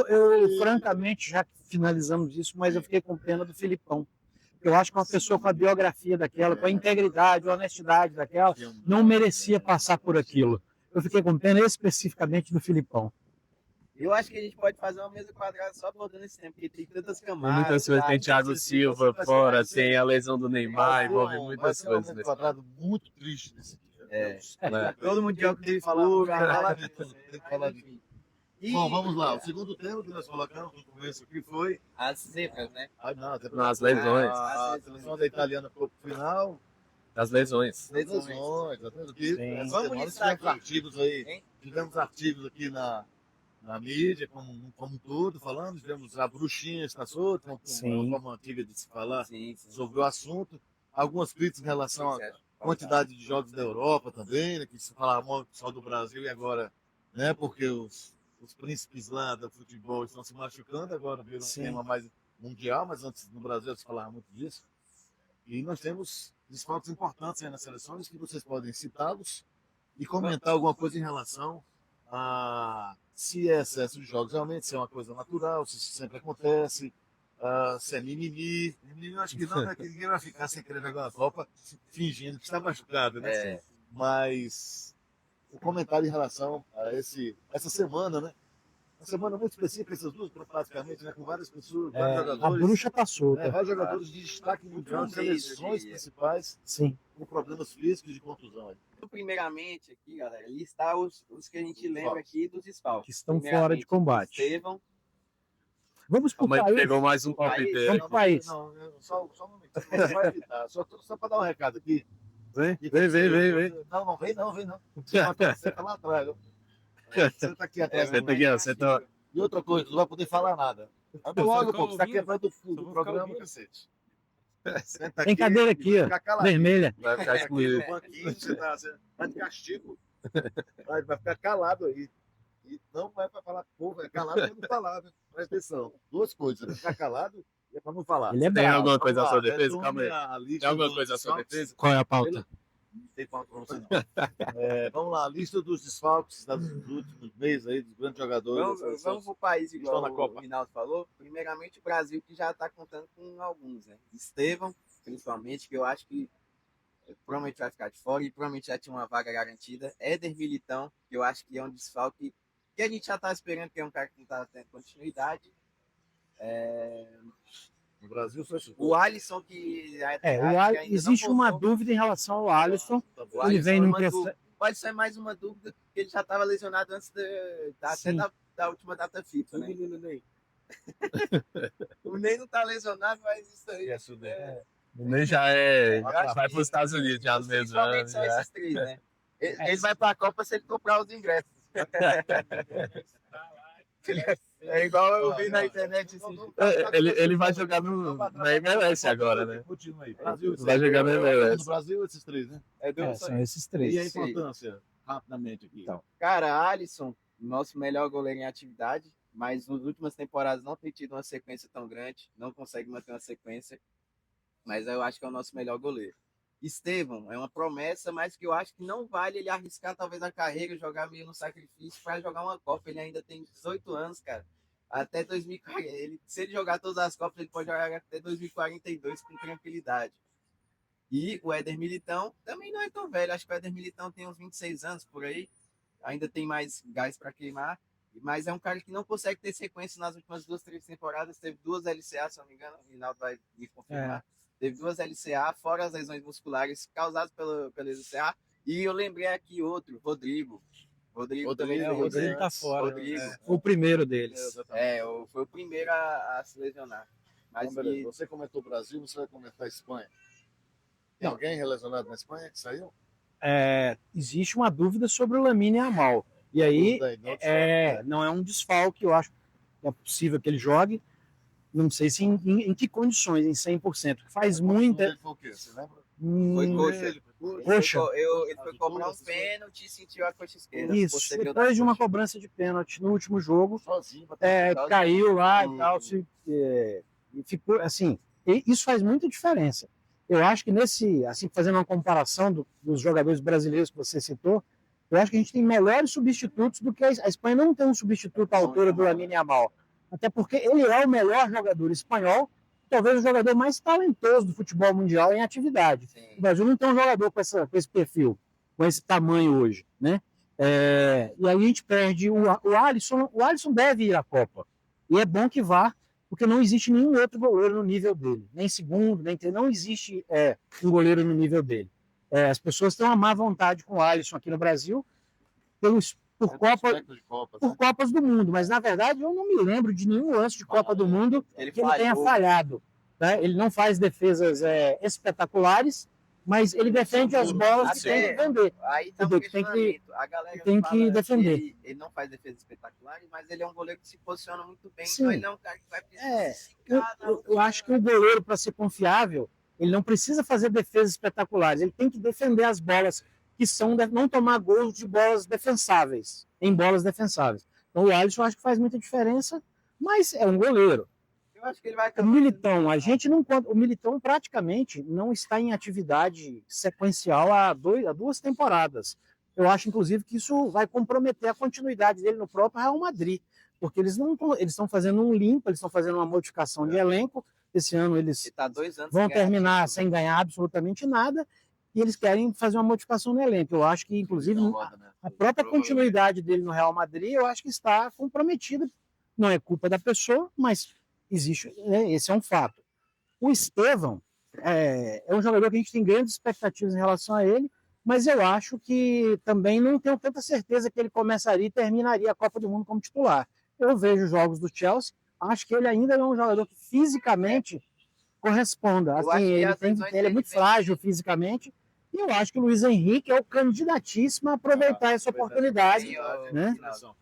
Eu, francamente, já finalizamos isso, mas eu fiquei com pena do Filipão. Eu acho que uma pessoa com a biografia daquela, com a integridade, a honestidade daquela, não merecia passar por aquilo. Eu fiquei com pena especificamente do Filipão. Eu acho que a gente pode fazer uma mesa quadrada só abordando esse tempo, porque tem tantas camadas. Tem Thiago Silva fora, tem a lesão do Neymar, envolve muitas coisas. É um quadrado muito triste nesse dia. Todo mundo que tem que falar disso. Bom, vamos lá. O segundo tema que nós colocamos no começo aqui foi... As zebras, né? As lesões. A seleção da italiana foi pro final. As lesões. Vamos listar aqui. Tivemos artigos aqui na mídia, como um todo, falando. Tivemos a bruxinha está solta, uma forma antiga de se falar sobre o assunto. Algumas críticas em relação à quantidade de jogos da Europa também, né, que se falava muito só do Brasil e agora, né, porque os príncipes lá do futebol estão se machucando, agora virou um tema mais mundial, mas antes no Brasil se falava muito disso. E nós temos desfalques importantes aí nas seleções que vocês podem citá-los e comentar alguma coisa em relação a se é excesso de jogos realmente, se é uma coisa natural, se isso sempre acontece, se é mimimi. Mimimi eu acho que não, né, que ninguém vai ficar sem querer jogar uma Copa fingindo que está machucado, né? Mas o comentário em relação a essa semana, né? Uma semana muito específica, essas duas, praticamente, né? Com várias pessoas, É, vários a jogadores. bruxa tá solta. Vários jogadores de destaque mundial, seleções principais, Sim. com problemas físicos de contusão. Primeiramente, aqui, galera, listar os que a gente lembra aqui dos desfalques. Que estão fora de combate. Estevão. Vamos pro Mas país. pegou mais um palpiteiro. Vamos pro país. Só um momentinho, vai evitar. Só para dar um recado aqui. Vem. Não, vem não. Você tá lá atrás. Você tá aqui atrás. Senta aqui, ó. Senta. E outra coisa, tu não vai poder falar nada. Logo, pô, você tá quebrando o programa, cacete. Senta Tem cadeira aqui, ó. fica caladinho. Vermelha. Vai ficar Aqui excluído. no banquinho, você tá de castigo. Vai ficar calado aí. E não vai para falar, pô, vai calado para não falar, né? Presta atenção. Duas coisas, ficar calado e é para não falar. Ele é Tem bravo. alguma coisa à sua Vamos lá, defesa? Calma aí. resume a lista Tem alguma dos coisa à sua desfalques. defesa? Qual é a pauta? Não tem pauta pra você, não. Vamos lá, a lista dos desfalques dos últimos meses aí, dos grandes jogadores. Vamos pro país, Estão igual na Copa. o Rinaldo falou. Primeiramente, o Brasil, que já está contando com alguns, né? Estevão, principalmente, que eu acho que provavelmente vai ficar de fora e provavelmente já tinha uma vaga garantida. Éder Militão, que eu acho que é um desfalque que a gente já está esperando, que é um cara que não está tendo continuidade. No Brasil, só isso. O Alisson, que Existe uma dúvida em relação ao Alisson. Ele vem num processo. Pode ser mais uma dúvida, porque ele já estava lesionado antes até da última data FIFA, né? O Ney não está lesionado, mas isso aí. O Ney já vai para os Estados Unidos já no mesmo ano. Principalmente são esses três, né? Ele vai para a Copa se ele comprar os ingressos. É igual eu vi na internet. Ele vai jogar na MLS agora, né? Continua aí. Brasil, Vai jogar na MLS. No Brasil, esses três, né? São esses E a três. importância, rapidamente aqui. Então. Cara, Alisson, nosso melhor goleiro em atividade, mas nas últimas temporadas não tem tido uma sequência tão grande, não consegue manter uma sequência, mas eu acho que é o nosso melhor goleiro. Estevão é uma promessa, mas que eu acho que não vale ele arriscar talvez a carreira, jogar meio no sacrifício para jogar uma Copa. Ele ainda tem 18 anos, cara. Até 2040. Se ele jogar todas as Copas, ele pode jogar até 2042 com tranquilidade. E o Éder Militão também não é tão velho. Acho que o Éder Militão tem uns 26 anos por aí. Ainda tem mais gás para queimar. Mas é um cara que não consegue ter sequência nas últimas 2-3 temporadas. Teve 2 LCA, se não me engano. O Rinaldo vai me confirmar. Teve 2 LCA, fora as lesões musculares causadas pela LCA. E eu lembrei aqui outro, Rodrigo. Rodrigo tá fora. Rodrigo. O primeiro deles. Foi o primeiro a se lesionar. Mas Você comentou o Brasil, você vai comentar a Espanha. Tem alguém relacionado na Espanha que saiu? Existe uma dúvida sobre o Lamine Yamal. E aí, não é um desfalque, eu acho que é possível que ele jogue. Não sei se em que condições, em 100%. Faz muita. Ele foi o quê? Você lembra? Foi coxa. Coxa. Ele foi cobrar um pênalti e sentiu a coxa esquerda. Isso, depois de uma cobrança de pênalti no último jogo, Sozinho. caiu lá e tal. E ficou assim. Isso faz muita diferença. Eu acho que fazendo uma comparação dos jogadores brasileiros que você citou, eu acho que a gente tem melhores substitutos do que a Espanha não tem um substituto à altura do Lamine Yamal. Até porque ele é o melhor jogador espanhol, talvez o jogador mais talentoso do futebol mundial em atividade. Sim. O Brasil não tem um jogador com esse perfil, com esse tamanho hoje, né? E aí a gente perde o Alisson. O Alisson deve ir à Copa. E é bom que vá, porque não existe nenhum outro goleiro no nível dele. Nem segundo, nem terceiro. Não existe um goleiro no nível dele. As pessoas têm uma má vontade com o Alisson aqui no Brasil, por Copas do Mundo, mas na verdade eu não me lembro de nenhum lance de Copa do Mundo que ele tenha falhado. Né? Ele não faz defesas espetaculares, mas ele defende as bolas que tem que defender. Aí tá um questionamento. A galera tem que defender. Que ele não faz defesas espetaculares, mas ele é um goleiro que se posiciona muito bem, Sim. então ele não é um cara que vai precisar. Eu acho que o goleiro, para ser confiável, ele não precisa fazer defesas espetaculares, ele tem que defender as bolas que são não tomar gols de bolas defensáveis, em bolas defensáveis. Então o Alisson eu acho que faz muita diferença, mas é um goleiro. Eu acho que ele vai o Militão, o Militão praticamente não está em atividade sequencial há 2 temporadas. Eu acho, inclusive, que isso vai comprometer a continuidade dele no próprio Real Madrid, porque eles estão fazendo um limpo, eles estão fazendo uma modificação de elenco. Esse ano eles vão terminar sem ganhar absolutamente nada, e eles querem fazer uma modificação no elenco. Eu acho que, inclusive, A própria continuidade dele no Real Madrid, eu acho que está comprometida. Não é culpa da pessoa, mas existe, né, esse é um fato. O Estevão é um jogador que a gente tem grandes expectativas em relação a ele, mas eu acho que também não tenho tanta certeza que ele começaria e terminaria a Copa do Mundo como titular. Eu vejo jogos do Chelsea, acho que ele ainda é um jogador que fisicamente corresponda. Assim, ele é muito frágil fisicamente, e eu acho que o Luiz Henrique é o candidatíssimo a aproveitar essa oportunidade. Né?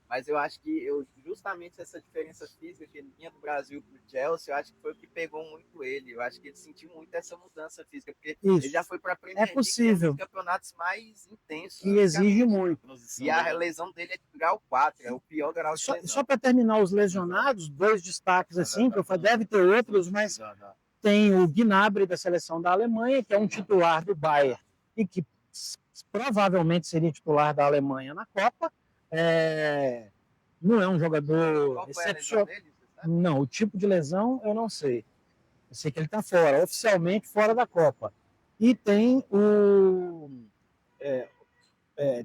Mas eu acho que justamente essa diferença física que ele vinha do Brasil para o Chelsea, eu acho que foi o que pegou muito ele. Eu acho que ele sentiu muito essa mudança física, porque ele já foi para a Premier League, possível. Um dos campeonatos mais intensos. Que exige muito. E a lesão dele é de grau 4, é o pior grau de lesão. Só para terminar os lesionados, 2 destaques assim, que eu falei, deve ter outros, mas tem o Gnabry da seleção da Alemanha, que é um titular do Bayern e que provavelmente seria titular da Alemanha na Copa. Não é um jogador excepcional. Não, o tipo de lesão eu não sei. Eu sei que ele está fora, oficialmente fora da Copa. E tem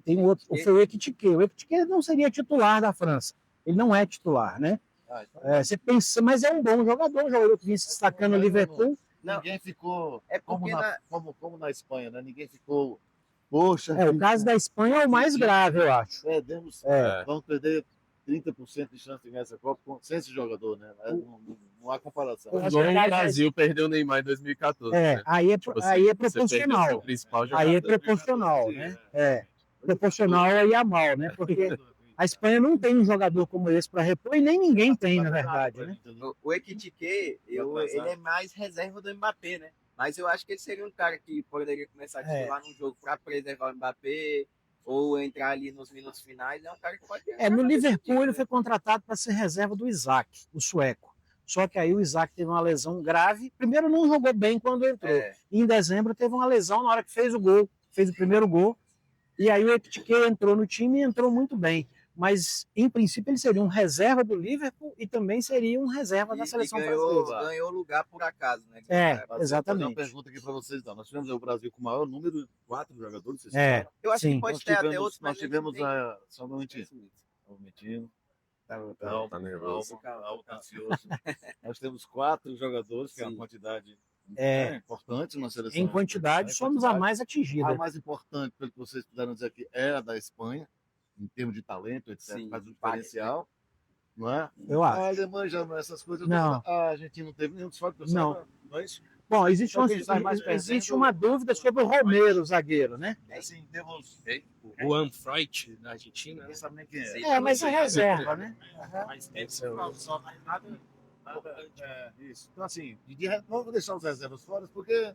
tem outro, o Ekitike. O Ekitike não seria titular da França. Ele não é titular, né? Você pensa, mas é um bom jogador, um jogador que vinha se destacando no Liverpool. Ninguém ficou como na Espanha, né? Ninguém ficou. Poxa. O caso da Espanha é o mais grave, eu acho. Vamos perder 30% de chance de ganhar essa Copa sem esse jogador, né? Não há comparação. O Brasil perdeu o Neymar em 2014. Né? Aí é proporcional. Aí é proporcional, né? Proporcional aí a mal, né? Porque a Espanha não tem um jogador como esse para repor e nem ninguém tem, na verdade, né? O Ekitike, ele é mais reserva do Mbappé, né? Mas eu acho que ele seria um cara que poderia começar a titular num jogo para preservar o Mbappé ou entrar ali nos minutos finais. É um cara que pode... no Liverpool ele foi contratado para ser reserva do Isaac, o sueco. Só que aí o Isaac teve uma lesão grave. Primeiro não jogou bem quando entrou. E em dezembro teve uma lesão na hora que fez o gol, fez o primeiro gol. E aí o Ekitike entrou no time e entrou muito bem. Mas, em princípio, ele seria um reserva do Liverpool e também seria um reserva da seleção brasileira. Ganhou lugar por acaso, né? Exatamente. Uma pergunta aqui para vocês, então. Nós tivemos o Brasil com o maior número de 4 jogadores. Eu acho que pode ter até outros. Nós tivemos só um momentinho. Tá nervoso. Tá ansioso. Nós temos 4 jogadores, que é uma quantidade importante na seleção. Em quantidade, somos a mais atingida. A mais importante, pelo que vocês puderam dizer aqui, é a da Espanha, em termos de talento, etc. Faz um diferencial. Não é? Eu acho. A Alemanha já essas coisas. Não. A Argentina não teve nenhum desfalque. Não. Não é isso? Bom, existe uma dúvida sobre o Romero, o zagueiro, né? Assim, temos Juan Freud, da Argentina. Ninguém sabe nem quem é. Mas é reserva, né? Mas deve ser só nada. Isso. Então, assim, vamos deixar os reservas fora, porque.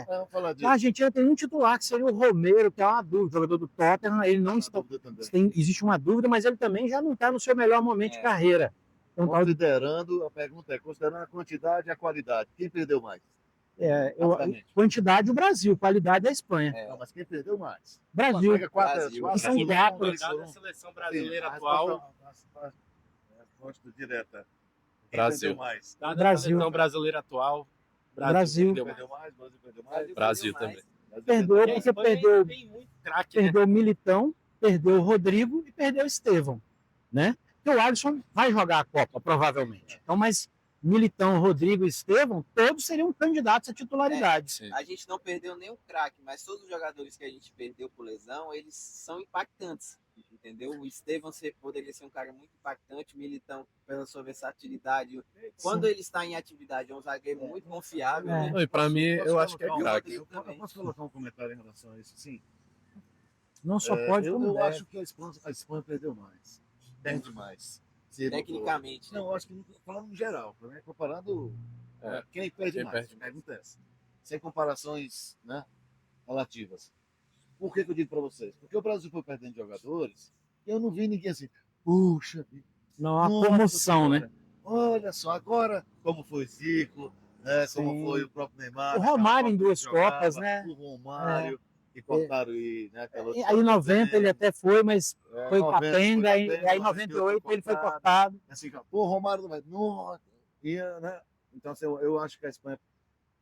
Vamos falar disso. A Argentina tem um titular que seria o Romero, que é uma dúvida, jogador do Tottenham. Ele não está. Existe uma dúvida, mas ele também já não está no seu melhor momento de carreira. Então, liderando, a pergunta é: considerando a quantidade e a qualidade, quem perdeu mais? Quantidade o Brasil, qualidade a Espanha. Mas quem perdeu mais? Brasil. São 4. A seleção brasileira atual. Resposta direta. Brasil. A seleção brasileira atual. Brasil. Perdeu mais. Brasil também. Perdeu porque perdeu o Militão, perdeu o Rodrigo e perdeu o Estevão, né? Porque o Alisson vai jogar a Copa, provavelmente. Então, mas Militão, Rodrigo e Estevão, todos seriam candidatos à titularidade. A gente não perdeu nenhum craque, mas todos os jogadores que a gente perdeu por lesão, eles são impactantes, entendeu? O Estevão poderia ser um cara muito impactante, o Militão pela sua versatilidade. Quando ele está em atividade, é um zagueiro muito confiável. Né? E para mim, eu acho que é craque. Eu posso colocar um comentário em relação a isso? Sim. Não só pode, como eu acho que a Espanha perdeu mais. Perde mais. Tecnicamente. Não, eu acho que falando em geral, comparando quem perde mais. Pergunta essa. Sem comparações, né, relativas. Por que eu digo para vocês? Porque o Brasil foi perdendo jogadores e eu não vi ninguém assim, puxa. Não há comoção, né? Olha só, agora, como foi Zico, né, como foi o próprio Neymar. O Romário em 2 Copas, né? O Romário. E cortaram aí em 90 ele até foi, mas foi capenga, e aí em 98 ele foi cortado. Assim, pô, o Romário não vai. Não, né? Então, assim, eu acho que a Espanha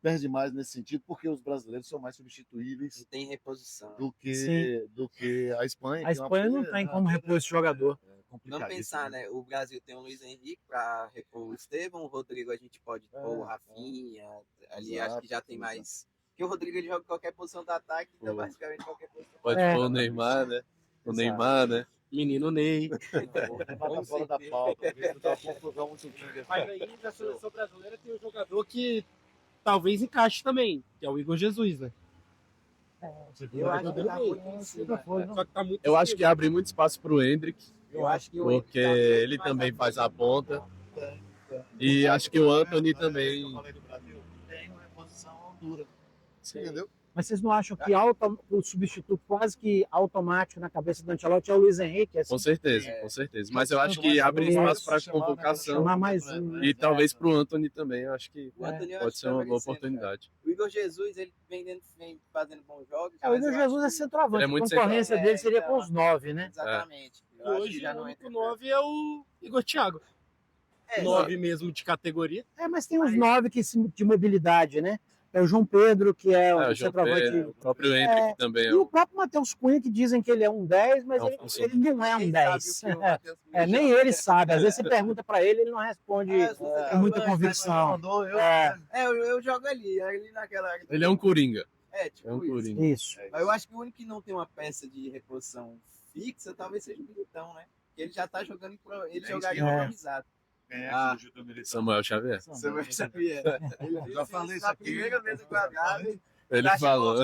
perde mais nesse sentido, porque os brasileiros são mais substituíveis Não tem reposição. do Sim. que a Espanha. A Espanha não tem como repor esse jogador. Vamos pensar, né? O Brasil tem o Luiz Henrique para repor o Estevão, o Rodrigo a gente pode pôr o Rafinha, ali acho que já tem mais. Porque o Rodrigo ele joga em qualquer posição do ataque, então basicamente qualquer posição. Pode pôr o Neymar, né? O Neymar, né? Menino Ney. Tá fora da pauta. Mas aí na seleção brasileira tem um jogador que talvez encaixe também, que é o Igor Jesus, né? Eu acho que tá muito em cima. Só que tá muito Eu acho que abre muito espaço pro Hendrick, Eu acho que o porque Henrique tá ele mais também à faz a frente. ponta. E acho que o Antony também. Eu falei do Brasil, tem uma reposição dura. Entendeu? Mas vocês não acham que o substituto quase que automático na cabeça do Ancelotti é o Luiz Henrique? Assim, Com certeza, com certeza. Mas eu acho que abre espaço para convocação. chamar mais um, né? E talvez pro Antony também, eu acho que O Antony eu pode acho ser que uma tá boa merecendo, oportunidade. O Igor Jesus, ele vem fazendo bons jogos. O mas Igor eu Jesus é acho que- centroavante. Ele é A muito concorrência centroavante. dele seria É, com os 9, né? Exatamente. E Eu acho que hoje já o não único entra. 9 é o Igor Thiago. É, 9 mesmo de categoria. Mas tem uns 9 de mobilidade, né? É o João Pedro, que é O o João centroavante. Pedro, o próprio Hendrick também E é o próprio Matheus Cunha, que dizem que ele é um 10, mas É um ele funcionário. não é um Quem 10. sabe o que o Matheus Cunha Nem joga. ele sabe. Às vezes você pergunta pra ele, ele não responde com muita convicção. Eu jogo ali naquela área. Ele é um coringa. É, tipo É um isso. coringa. Isso. Mas eu acho que o único que não tem uma peça de reposição fixa talvez seja o Militão, né? Ele já tá jogando, ele jogaria improvisado. Samuel Xavier. Você vai saber. Já falei isso na aqui. primeira mesa quadrada, Ele Tá falou.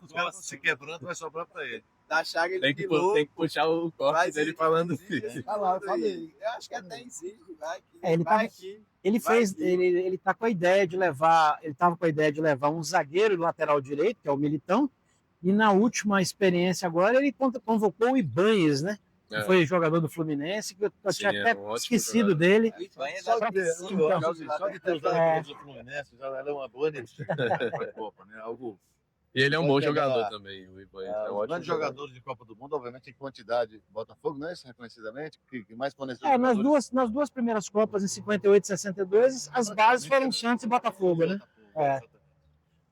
Os caras se quebrando, vai sobrar pra ele. da Chaga ele Tem que pilou, puxar o corte mas dele ele- falando exige, isso. Ah lá, eu falei. Eu acho que até exige, vai que. Ele vai tá- que. Ele Vai fez, que- ele tá com a ideia de levar, ele estava com a ideia de levar um zagueiro do lateral direito, que é o Militão, e na última experiência agora ele convocou o Ibanez, né? Que É. foi jogador do Fluminense, que eu Sim, tinha é até um ótimo esquecido jogador. dele. O Espanha Só já de ter, cinco eu acho jogos assim, lá só de ter dentro. usado a camisa do Fluminense já é uma boa notícia para a Copa, né? Algo. E ele é um Pode bom pegar jogador também, o Ibanez. É um Os ótimo grandes jogador. jogadores de Copa do Mundo, obviamente, em quantidade, Botafogo, não é isso, reconhecidamente? Que mais forneceu Nas duas primeiras Copas, em 58 e 62, as bases foram Santos e Botafogo, né? É.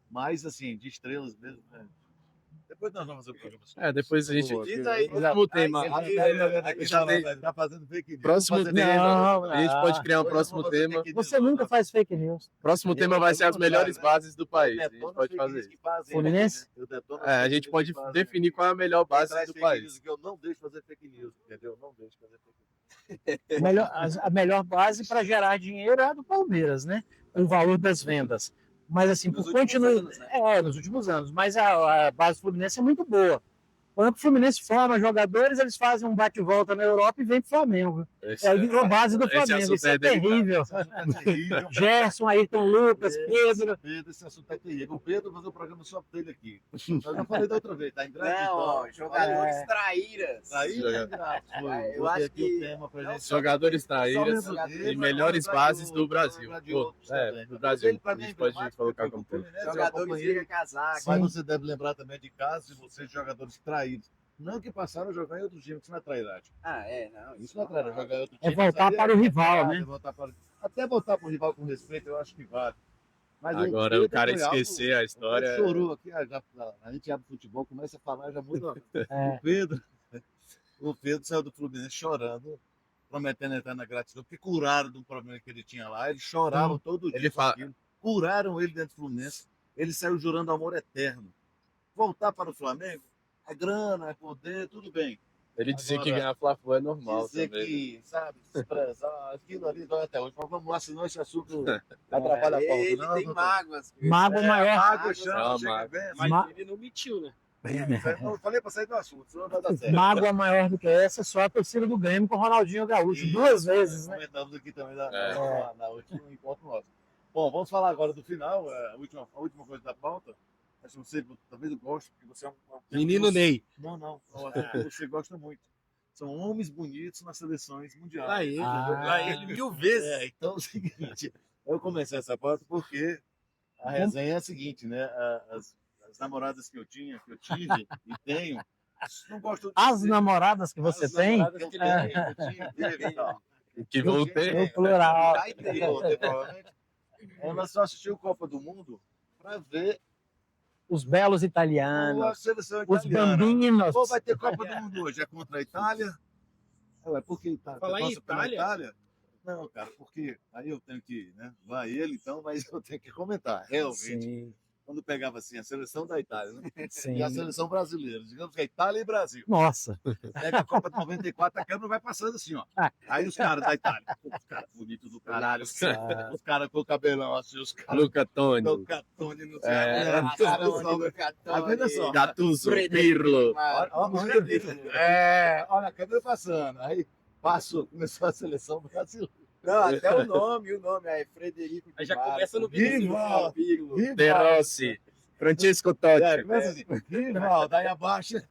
Mas, assim, de estrelas mesmo, né? Depois nós vamos fazer o programa. Depois a gente. Diz aí. Próximo tema. Tá fazendo fake news. Próximo Fazendo tema. Não, A gente pode criar um Hoje eu próximo vou fazer tema. fake news. Você nunca faz fake news. Próximo tema vai ser as melhores bases do país. A gente pode fazer isso. Fluminense? A gente pode definir qual é a melhor base do país. Que eu não deixo fazer fake news, entendeu? Não deixo fazer fake news. A melhor base para gerar dinheiro é a do Palmeiras, né? O valor das vendas. Mas assim, Nos por últimos continuar. anos, né? Nos últimos anos. Mas a base Fluminense é muito boa. Quando o Fluminense forma jogadores, eles fazem um bate-volta na Europa e vem pro Flamengo. Aí virou base do esse Flamengo. assunto Isso é é delicado. terrível. É terrível. Gerson, Ayrton Lucas, Pedro. Esse assunto é terrível. O Pedro vai fazer um programa só dele aqui. Eu já falei da outra vez, tá em grande Não, ó, jogadores traíras. Aí, Eu acho que- o tema pra gente. Jogadores traíras Só lembro e dele, melhores vai lembrar bases de do Brasil. vai lembrar de Pô, outros também. do Brasil. Ele, pra A mim, gente pode emblemático, colocar porque como o tema. Fluminense, eu Jogadores acompanhei, liga casaca. mas você deve lembrar também de casos de vocês, jogadores traídos. Não que passaram a jogar em outro time, que isso não é traidade. Não. Isso não é traidade. Jogar em outro É time, voltar sabe? para o rival, né? Até voltar para o rival com respeito, eu acho que vale. Mas Agora Pedro o cara foi algo- esquecer a história. Ele chorou aqui, a gente abre futebol, começa a falar, já muda. É. O Pedro saiu do Fluminense chorando, prometendo entrar na gratidão, porque curaram de um problema que ele tinha lá. Ele chorava todo dia. Ele com fala- aquilo. Curaram ele dentro do Fluminense. Ele saiu jurando amor eterno. Voltar para o Flamengo, é grana, é poder, tudo bem. Ele dizer que Agora, ganhar Fla-Flu é normal Dizer também. que, sabe, desprezar, aquilo ali dói até hoje. Mas vamos lá, senão esse assunto atrapalha a pauta. Ele Não, tem não, mágoas. Mágoa maior. Água, Não, chama, chega mágoa. bem. Mas Ma- ele não mentiu, né? Eu falei para sair do assunto, senão vai dar certo. Mágoa maior do que essa é só a torcida do Grêmio com o Ronaldinho Gaúcho. Isso, 2 vezes, né? Comentamos aqui também É. na última encontro nosso. Bom, vamos falar agora do final, a última coisa da pauta. Acho que você talvez eu goste, porque você é um Menino Ney. Não. Você gosta muito. São homens bonitos nas seleções mundiais. Lá ele. Ah. Lá ele 1000 vezes. Então é o seguinte, eu comecei essa pauta porque a resenha é a seguinte, né? As namoradas que eu tive e tenho, não gosto de As dizer- namoradas que você as tem, namoradas que eu tive, teve e tal. Que no voltei. plural. Provavelmente. Ela só assistiu Copa do Mundo para ver Os belos a italianos, seleção os italiana. bambinos. Ou vai ter Copa do Mundo hoje? É contra a Itália? Ué, por que Itália? Falar em Torce pela Itália? Não, cara, porque aí eu tenho que, né? Vai ele então, mas eu tenho que comentar. Realmente, Sim, quando pegava assim a seleção da Itália, né? sim. E a seleção brasileira, digamos que é Itália e Brasil. Nossa. Pega a Copa de 94, a câmera vai passando assim, ó. Aí os caras da Itália, os caras bonitos do caralho, os caras com o cabelão assim, os caras Luca Toni, com o Catone, não sei Caramba, olha só. Gattuso, Pirlo. Olha a câmera passando. Aí passou, começou a seleção brasileira. Não, até o nome é Frederico. Aí já Di Marzio, começa no Rival. Pirlo. De Rossi, Francesco Totti. Começa assim, Rivaldo, aí abaixa,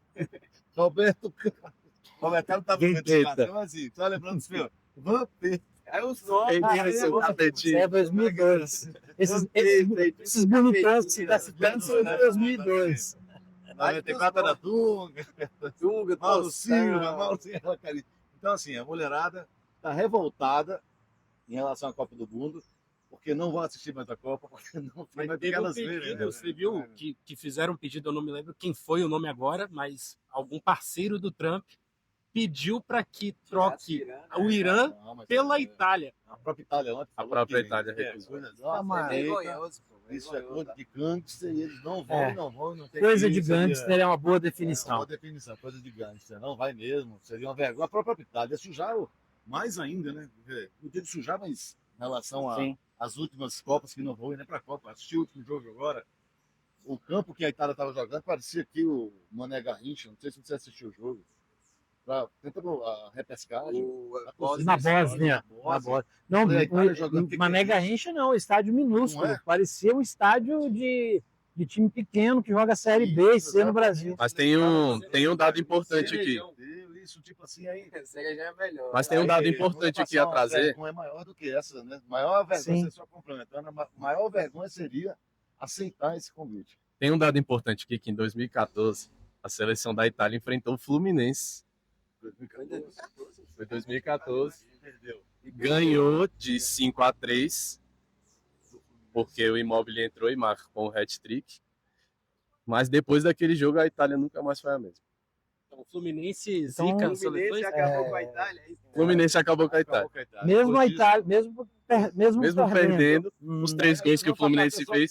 Roberto Carlos. Roberto Carlos tá Quem muito tenta? então assim, só lembrando dos filmes. Vampiro. Aí os nomes. Edilson É Capetinho. 2002. Esses bonitões que se dá citando são de 2002. 94 era Dunga, Dunga, Mauro Silva, Tostão. Mauro Silva. Então assim, a mulherada tá revoltada em relação à Copa do Mundo, porque não vão assistir mais a Copa, porque não tem Mas mais teve porque um elas verem, pedido, né? você viu que fizeram um pedido, eu não me lembro quem foi o nome agora, mas algum parceiro do Trump pediu para que troque o Irã Não, mas pela é, Itália. A própria Itália ontem falou própria que Itália é recusou. coisa Tá nossa, mais. é Vergonhoso, pô. isso é vergonhoso. coisa de gangster e eles não vão, É. não vão. Não tem Coisa que de ir, seria- gangster é uma boa É definição. uma definição, coisa de gangster. Não vai mesmo, seria uma vergonha. A própria Itália sujar mais ainda, né? Podia sujar, mas em relação Sim. às últimas Copas que não vão ir nem para a Copa. Assisti o último jogo agora. O campo que a Itália estava jogando parecia que o Mané Garrincha, não sei se você assistiu o jogo. Tentando a repescagem. a cozinha, Na Bósnia. Na Na Bósnia. Não, Falei, a Itália jogando, que Mané é isso? Garrincha não, estádio minúsculo. Não é? Parecia um estádio de time pequeno que joga Série B e C no Brasil. Mas tem um dado importante aqui. Isso, tipo assim, aí. Cerejão é melhor. Mas tem um dado Aí, importante quando aqui a passar uma trazer. vergonha maior do que essa, né? Maior vergonha, Sim. você só complementando, a maior vergonha seria aceitar esse convite. Tem um dado importante aqui que em 2014 a seleção da Itália enfrentou o Fluminense. Foi 2014. Perdeu. E ganhou de 5-3, porque o Immobile entrou e marcou um hat-trick. Mas depois daquele jogo a Itália nunca mais foi a mesma. Então, Fluminense Então, zica O as Fluminense seleções. acabou com a Itália. é isso? O Fluminense acabou com a Itália. Mesmo a Itália, mesmo Mesmo perdendo, os 3 gols que o Fluminense fez,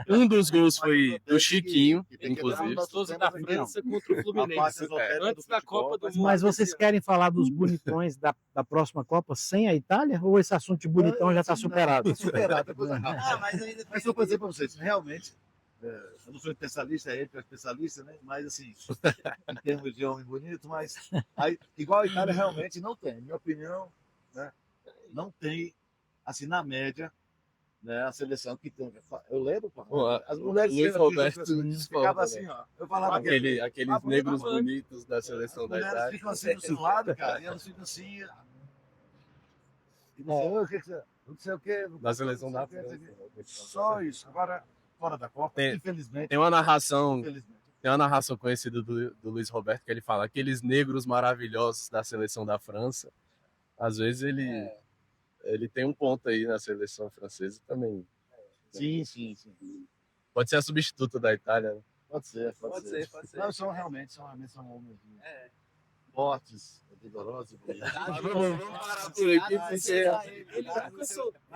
um dos gols foi do Chiquinho, inclusive. Amistoso da França contra o Fluminense. Antes da Copa do Mundo. Mas vocês querem falar dos bonitões da próxima Copa sem a Itália? Ou esse assunto de bonitão já está superado? Superado, é coisa rápida. Ah, mas ainda Mas só para dizer para vocês, realmente, eu não sou especialista, é ele que é especialista, né? Mas assim, em termos de homem bonito, mas igual a Itália realmente não tem, minha opinião, né? Não tem, assim, na média, né, a seleção que tem. Eu lembro, pô, Pô, as mulheres Luiz que Roberto ficavam discorda, assim, ó. Eu falava Aqueles Ah, negros tá bom. bonitos da seleção as da mulheres Itália. ficam assim do seu lado, cara, e elas ficam assim. E não sei o que você. Não sei o que. Da seleção da França. França. Só isso. Agora, fora da Copa, Tem- infelizmente. Tem uma narração Infelizmente. Tem uma narração conhecida do Luiz Roberto que ele fala aqueles negros maravilhosos da seleção da França. Às vezes ele tem um ponto aí na seleção francesa também. Sim, sim, sim. Pode ser a substituta da Itália, né? Pode ser. Pode ser, pode ser. Não, são realmente homens É. fortes, vigorosos. bonitos. Vamos parar por aqui, porque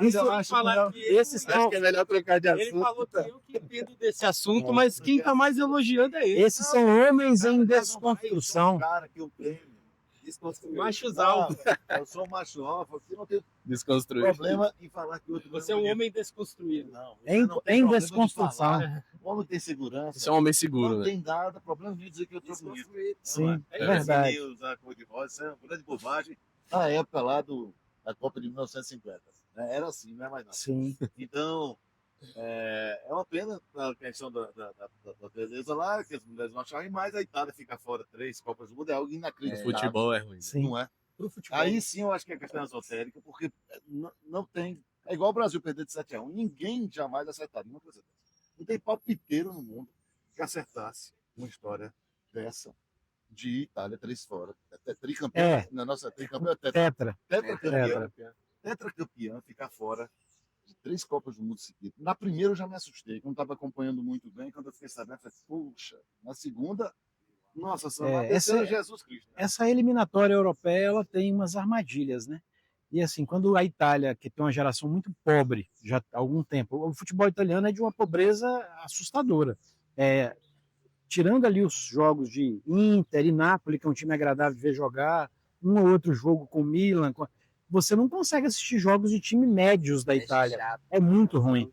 Isso eu eu acho falar que Esses acho que é melhor trocar de ele assunto. falou que eu que entendo desse assunto, mas quem tá mais elogiando é ele. Esses são homens em Eu sou um desconstrução. cara que eu tenho. Machos Não, altos. eu sou um macho alfa, que não tenho Desconstruir. problema em falar que o outro Você é um homem desconstruído. Não, Em- você não tem em problema de desconstrução. falar. O homem tem segurança. Você é um homem seguro, Não né? tem nada, problema de dizer que eu tô bonito. Sim, É é verdade. Usar cor de rosa, isso é uma grande bobagem. Na época lá da Copa de 1950. Né? Era assim, não é mais nada. Sim. Então, é uma pena a questão da beleza lá, que as mulheres não acharem mais, a Itália fica fora 3 Copas do Mundo, é algo O inacreditável. futebol é ruim. Sim. Não é? Pro futebol. Aí sim eu acho que é questão esotérica, porque não tem. É igual o Brasil perder de 7-1. Ninguém jamais acertaria uma coisa dessa. Não tem palpiteiro no mundo que acertasse uma história dessa de Itália 3 fora. É tricampeão. É. Na nossa tricampeão é Tetra. tetracampeão. Tetracampeão ficar fora 3 Copas do Mundo seguidas. Na primeira eu já me assustei, quando estava acompanhando muito bem, quando eu fiquei sabendo, eu falei, puxa, na segunda, nossa, só na terceira Jesus Cristo. Essa eliminatória europeia, ela tem umas armadilhas, né? E assim, quando a Itália, que tem uma geração muito pobre já há algum tempo, o futebol italiano é de uma pobreza assustadora. Tirando ali os jogos de Inter e Napoli, que é um time agradável de ver jogar, um ou outro jogo com o Milan, você não consegue assistir jogos de time médios da Itália. chato. É muito ruim.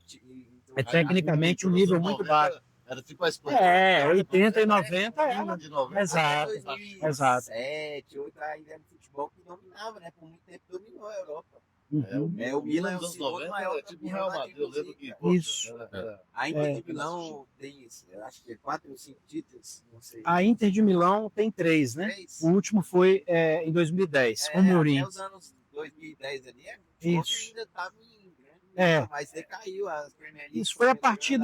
É tecnicamente um nível muito baixo. Era tipo a Espanha. 80 e 90 Milan de 90. Exato. 2007, 2008 ainda era futebol que dominava, né? Por muito tempo dominou a Europa. O Milan é o nos segundo 90 maior era tipo o campeão Real da Madrid, eu lembro que... Isso. A Inter de Milão tem, eu acho que 4 ou 5 títulos, não sei. A Inter de Milão tem 3, né? 3? O último foi em 2010, com o Mourinho. Até os anos 2010 ali, Isso. ainda estava em grande, mas decaiu as Premier League. Isso foi a partir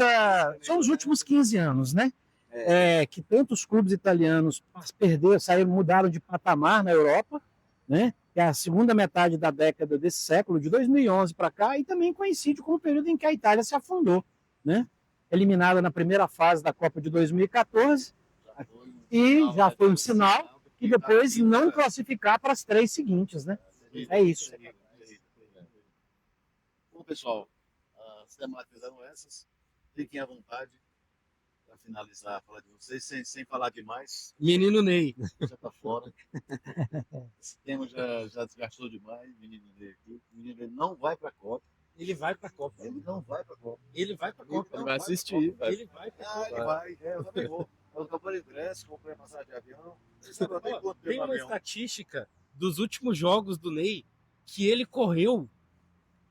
são os últimos 15 anos, né? Que tantos clubes italianos mudaram de patamar na Europa, né? Que é a segunda metade da década desse século, de 2011 para cá, e também coincide com o período em que a Itália se afundou, né? Eliminada na primeira fase da Copa de 2014, e já foi um sinal que depois não classificar para as 3 seguintes, né? É isso. Bom, pessoal, as demais fizeram essas. Fiquem à vontade para finalizar a fala de vocês, sem falar demais. Menino Ney. Já está fora. Esse tema já desgastou demais. Menino Ney aqui. O menino Ney não vai para a Copa. Ele vai pra Copa. Ele não vai para a Copa. Ele vai pra Copa. Ele vai assistir. Ele vai pra Copa. Ele vai. Eu também vou. Eu comprei ingresso, comprei passagem de avião. Tem uma estatística dos últimos jogos do Ney que ele correu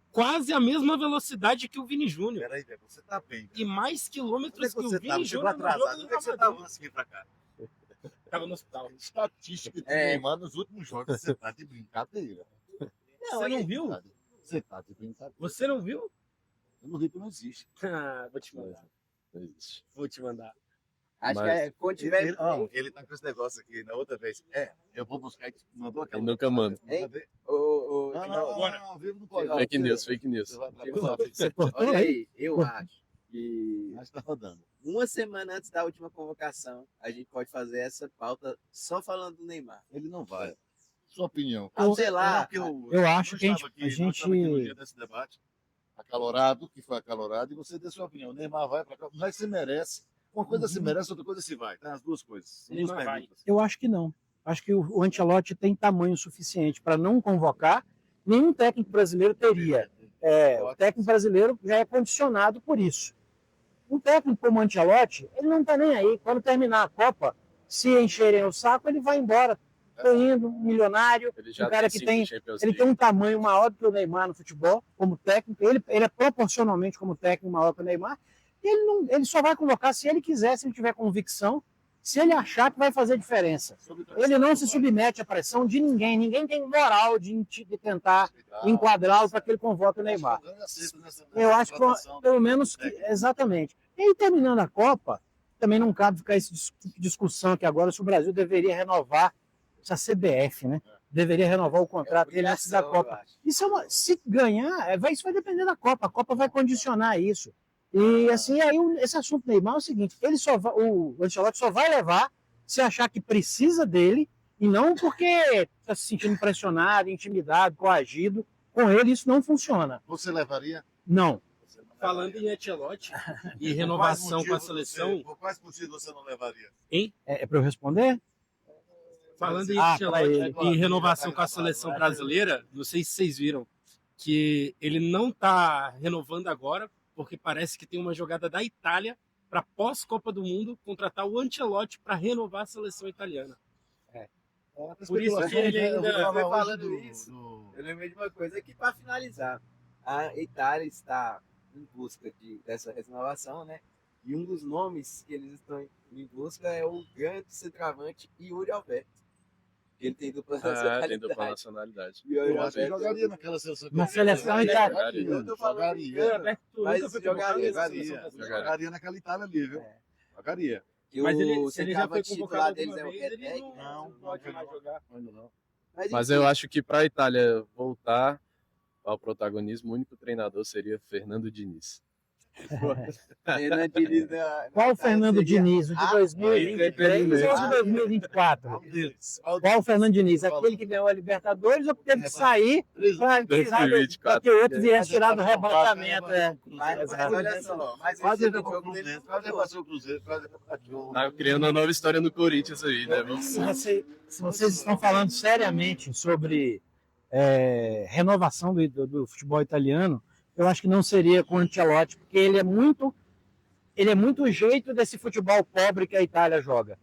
quase a mesma velocidade que o Vini Júnior. Peraí, você tá bem. E mais quilômetros que o Vini Você Júnior tá atrasado. no Onde é que você tava antes de vir pra cá? Tava no hospital. Estatística de Neymar nos últimos jogos. Você tá de brincadeira. Você não viu? Você tá de brincadeira. Você não viu? Eu não vi que não existe. Vou te mandar. Vou te mandar. Acho que quando tiver... Ele tá com esse negócio aqui na outra vez. Eu vou buscar. Mandou aquela. Ele nunca manda. Não, vivo no código. Fake news. Olha aí, eu acho que Mas tá rodando. uma semana antes da última convocação, a gente pode fazer essa pauta só falando do Neymar. Ele não vai. Sua opinião. Sei lá. Eu acho que a gente... no dia desse debate, acalorado, que foi acalorado, e você deu sua opinião. O Neymar vai para cá. Não é que se merece. Uma coisa se merece, outra coisa se vai. Tem as duas coisas. Ele não vai. Eu acho que não. Acho que o Ancelotti tem tamanho suficiente para não convocar. Nenhum técnico brasileiro teria. O técnico brasileiro já é condicionado por isso. Um técnico como o Ancelotti, ele não está nem aí. Quando terminar a Copa, se encherem o saco, ele vai embora. Estou indo, milionário, um cara que tem um tamanho maior do que o Neymar no futebol, como técnico. Ele é proporcionalmente como técnico maior que o Neymar. Ele só vai convocar se ele quiser, se ele tiver convicção, se ele achar que vai fazer diferença. Ele não se submete à pressão de ninguém. Ninguém tem moral de tentar enquadrá-lo para que ele convoque o Neymar. Eu acho que, pelo menos, exatamente. E aí, terminando a Copa, também não cabe ficar essa discussão aqui agora se o Brasil deveria renovar essa CBF, né? Deveria renovar o contrato dele antes da Copa. Isso se ganhar, isso vai depender da Copa. A Copa vai condicionar isso. E assim, aí esse assunto Neymar é o seguinte: o Ancelotti só vai levar se achar que precisa dele e não porque está se sentindo pressionado, intimidado, coagido. Com ele isso não funciona. Você levaria? Não. Falando em Ancelotti e renovação com a seleção... Por quais motivos você não levaria? Hein? É para eu responder? Falando em Ancelotti e renovação com a seleção brasileira, não sei se vocês viram que ele não está renovando agora, porque parece que tem uma jogada da Itália para pós-Copa do Mundo contratar o Ancelotti para renovar a seleção italiana. Por isso que ele ainda... falando isso, eu lembrei de uma coisa que, para finalizar, a Itália está em busca dessa renovação, né? E um dos nomes que eles estão em busca é o grande centroavante Yuri Alberto. Ele tem dupla nacionalidade. Tem dupla nacionalidade. Eu acho que jogaria naquela seleção. Na seleção italiana. Jogaria naquela Itália ali, viu? Jogaria. Mas ele já foi convocado deles alguma vez, ele não pode mais jogar. Mas eu acho que para a Itália voltar, ao protagonismo, o único treinador seria Fernando Diniz. Fernando Diniz Qual o Fernando seria- Diniz? O de 2023 ou o de 2024? Qual o Fernando Diniz? Aquele que ganhou a Libertadores ou que teve que sair para 2024. que o outro viesse tirar do rebaixamento? Mas olha só, mas Quase esse levou jogo o dele Fluminense, quase passou o Cruzeiro, quase levou o Tá criando uma nova história no Corinthians aí, né? Se vocês estão falando seriamente sobre renovação do futebol italiano, eu acho que não seria com o Ancelotti, porque ele é muito o jeito desse futebol pobre que a Itália joga.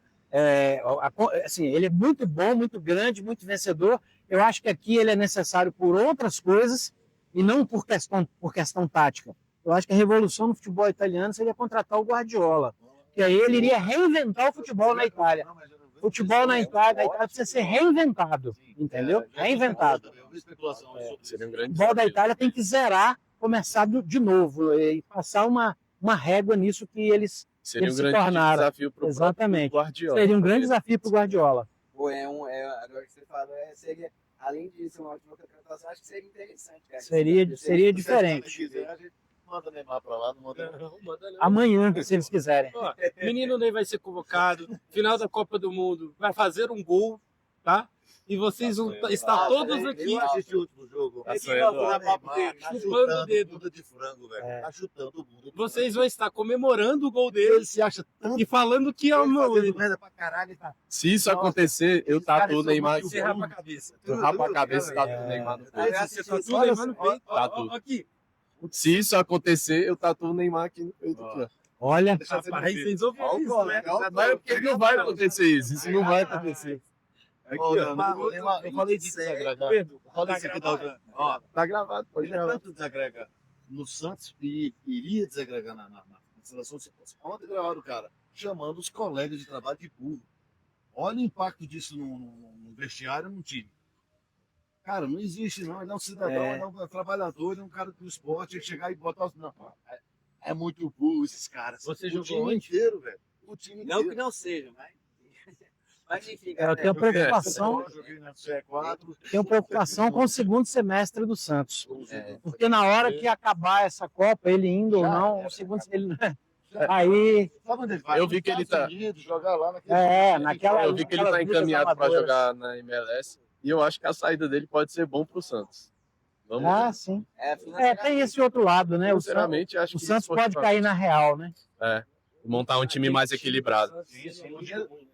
Assim, ele é muito bom, muito grande, muito vencedor. Eu acho que aqui ele é necessário por outras coisas e não por questão tática. Eu acho que a revolução no futebol italiano seria contratar o Guardiola, que aí ele iria reinventar o futebol na Itália. O futebol na Itália precisa ser reinventado, entendeu? Reinventado. Seria um O grande futebol da desafio. Itália tem que zerar, começar de novo e passar uma régua nisso que eles Seria um eles se grande tornaram. desafio para o Exatamente. Guardiola. seria um grande desafio para o Guardiola. Pô, agora que você falou, seria, além disso, uma última contratação, acho que seria interessante, cara. Seria diferente. A gente manda Neymar pra lá, não manda Não, manda não. Amanhã, se eles quiserem. Ó, menino Ney vai ser convocado, final da Copa do Mundo, vai fazer um gol, tá? E vocês vão estar todos aqui. Eu assisti o último jogo. Tá Ele sonhando. tá Chupando chutando o dedo. bunda de frango, velho. Tá chutando bunda. Vocês vão estar comemorando o gol Ele dele se acha tanto e falando que é o meu. fazendo merda pra caralho. Tá? Se isso acontecer, eu tatuo o Neymar. Você rapa a cabeça. Eu rapo a cabeça e tatuo o Neymar no peito. Esse Você tatua o olha Neymar no peito. Ó, Tatu. ó, aqui. Se isso acontecer, eu tatuo o Neymar aqui no peito. Aqui, ó. Olha, Rapaz, vocês ouviram isso, né? Mas porque não vai acontecer isso. Isso não vai acontecer. Ô, Neymar, eu falei de desagregar. Eu falei isso aqui da outra. Ó, Tá gravado, pode ele é gravar. tanto desagrega no Santos e iria desagregar na seleção. Ontem gravaram o cara chamando os colegas de trabalho de burro. Olha o impacto disso no vestiário, num time. Cara, não existe, não. Ele é um cidadão, ele é um trabalhador, ele é um cara do esporte. Ele chegar e botar os. Não, é muito burro esses caras. Você o jogou time onde? inteiro, velho. O time Não que inteiro. não seja, mas. Mas enfim, eu tenho preocupação, Eu joguei na CE4. com o segundo semestre do Santos. Porque na hora que acabar essa Copa, ele indo ou não, o segundo ele aí Sabe onde ele vai? Eu vi que ele tá- Estados Unidos, jogar lá naquele. naquela Eu vi que ele tá encaminhado para jogar na MLS. E eu acho que a saída dele pode ser bom pro Santos. Vamos ver. sim. financeiramente, Tem esse outro lado, né? Sinceramente, acho O que Santos se fosse pode pra- cair na real, né? montar um time mais equilibrado. Sim.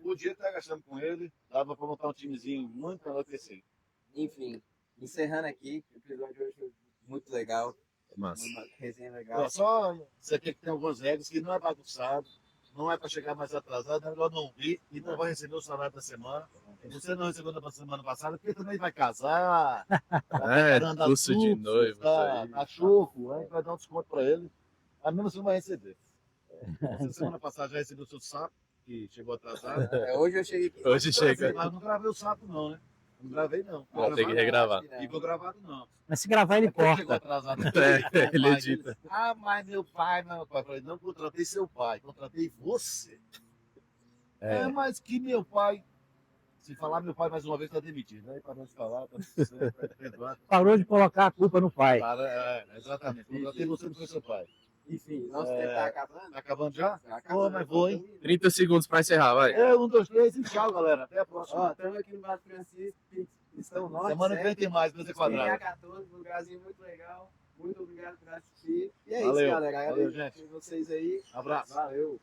O dia que tá gastando com ele, dava pra montar um timezinho muito melhor que esse. Enfim, encerrando aqui, o episódio de hoje foi muito legal. Massa. Uma resenha legal. Só isso aqui que tem algumas regras que não é bagunçado, não é para chegar mais atrasado, é melhor não vir e não vai receber o salário da semana. E você não recebeu na semana passada, porque também vai casar, Curso de noivo. isso aí. cachorro, aí vai dar um desconto para ele. A menos você não vai receber. Você semana passada já recebeu o seu sapo, que chegou atrasado. Hoje eu cheguei aqui. Hoje chega. Mas não gravei o sapo, não, né? Não gravei, não. Vou ter que regravar. E vou gravado, não. Mas se gravar, ele Chegou corta. atrasado. Ele edita. Mas meu pai. Eu falei, não contratei seu pai, contratei você. Mas que meu pai. Se falar meu pai mais uma vez, tá demitido. Aí parou de falar, tá perdoado. Parou de colocar a culpa no pai. Exatamente. Contratei você, não foi seu pai. Enfim, nosso tempo tá acabando. Tá acabando já? Tá Pô, mas vou, hein? 30 segundos para encerrar, vai. 1, 2, 3 e tchau, galera. Até a próxima. Ó, estamos aqui no Bato Francisco, estão norte, Semana que vem tem mais, mesa quadrada. 14, um lugarzinho muito legal. Muito obrigado por assistir. E é Valeu. isso, galera. Valeu, Agradeço gente. vocês aí. Abraço. Valeu.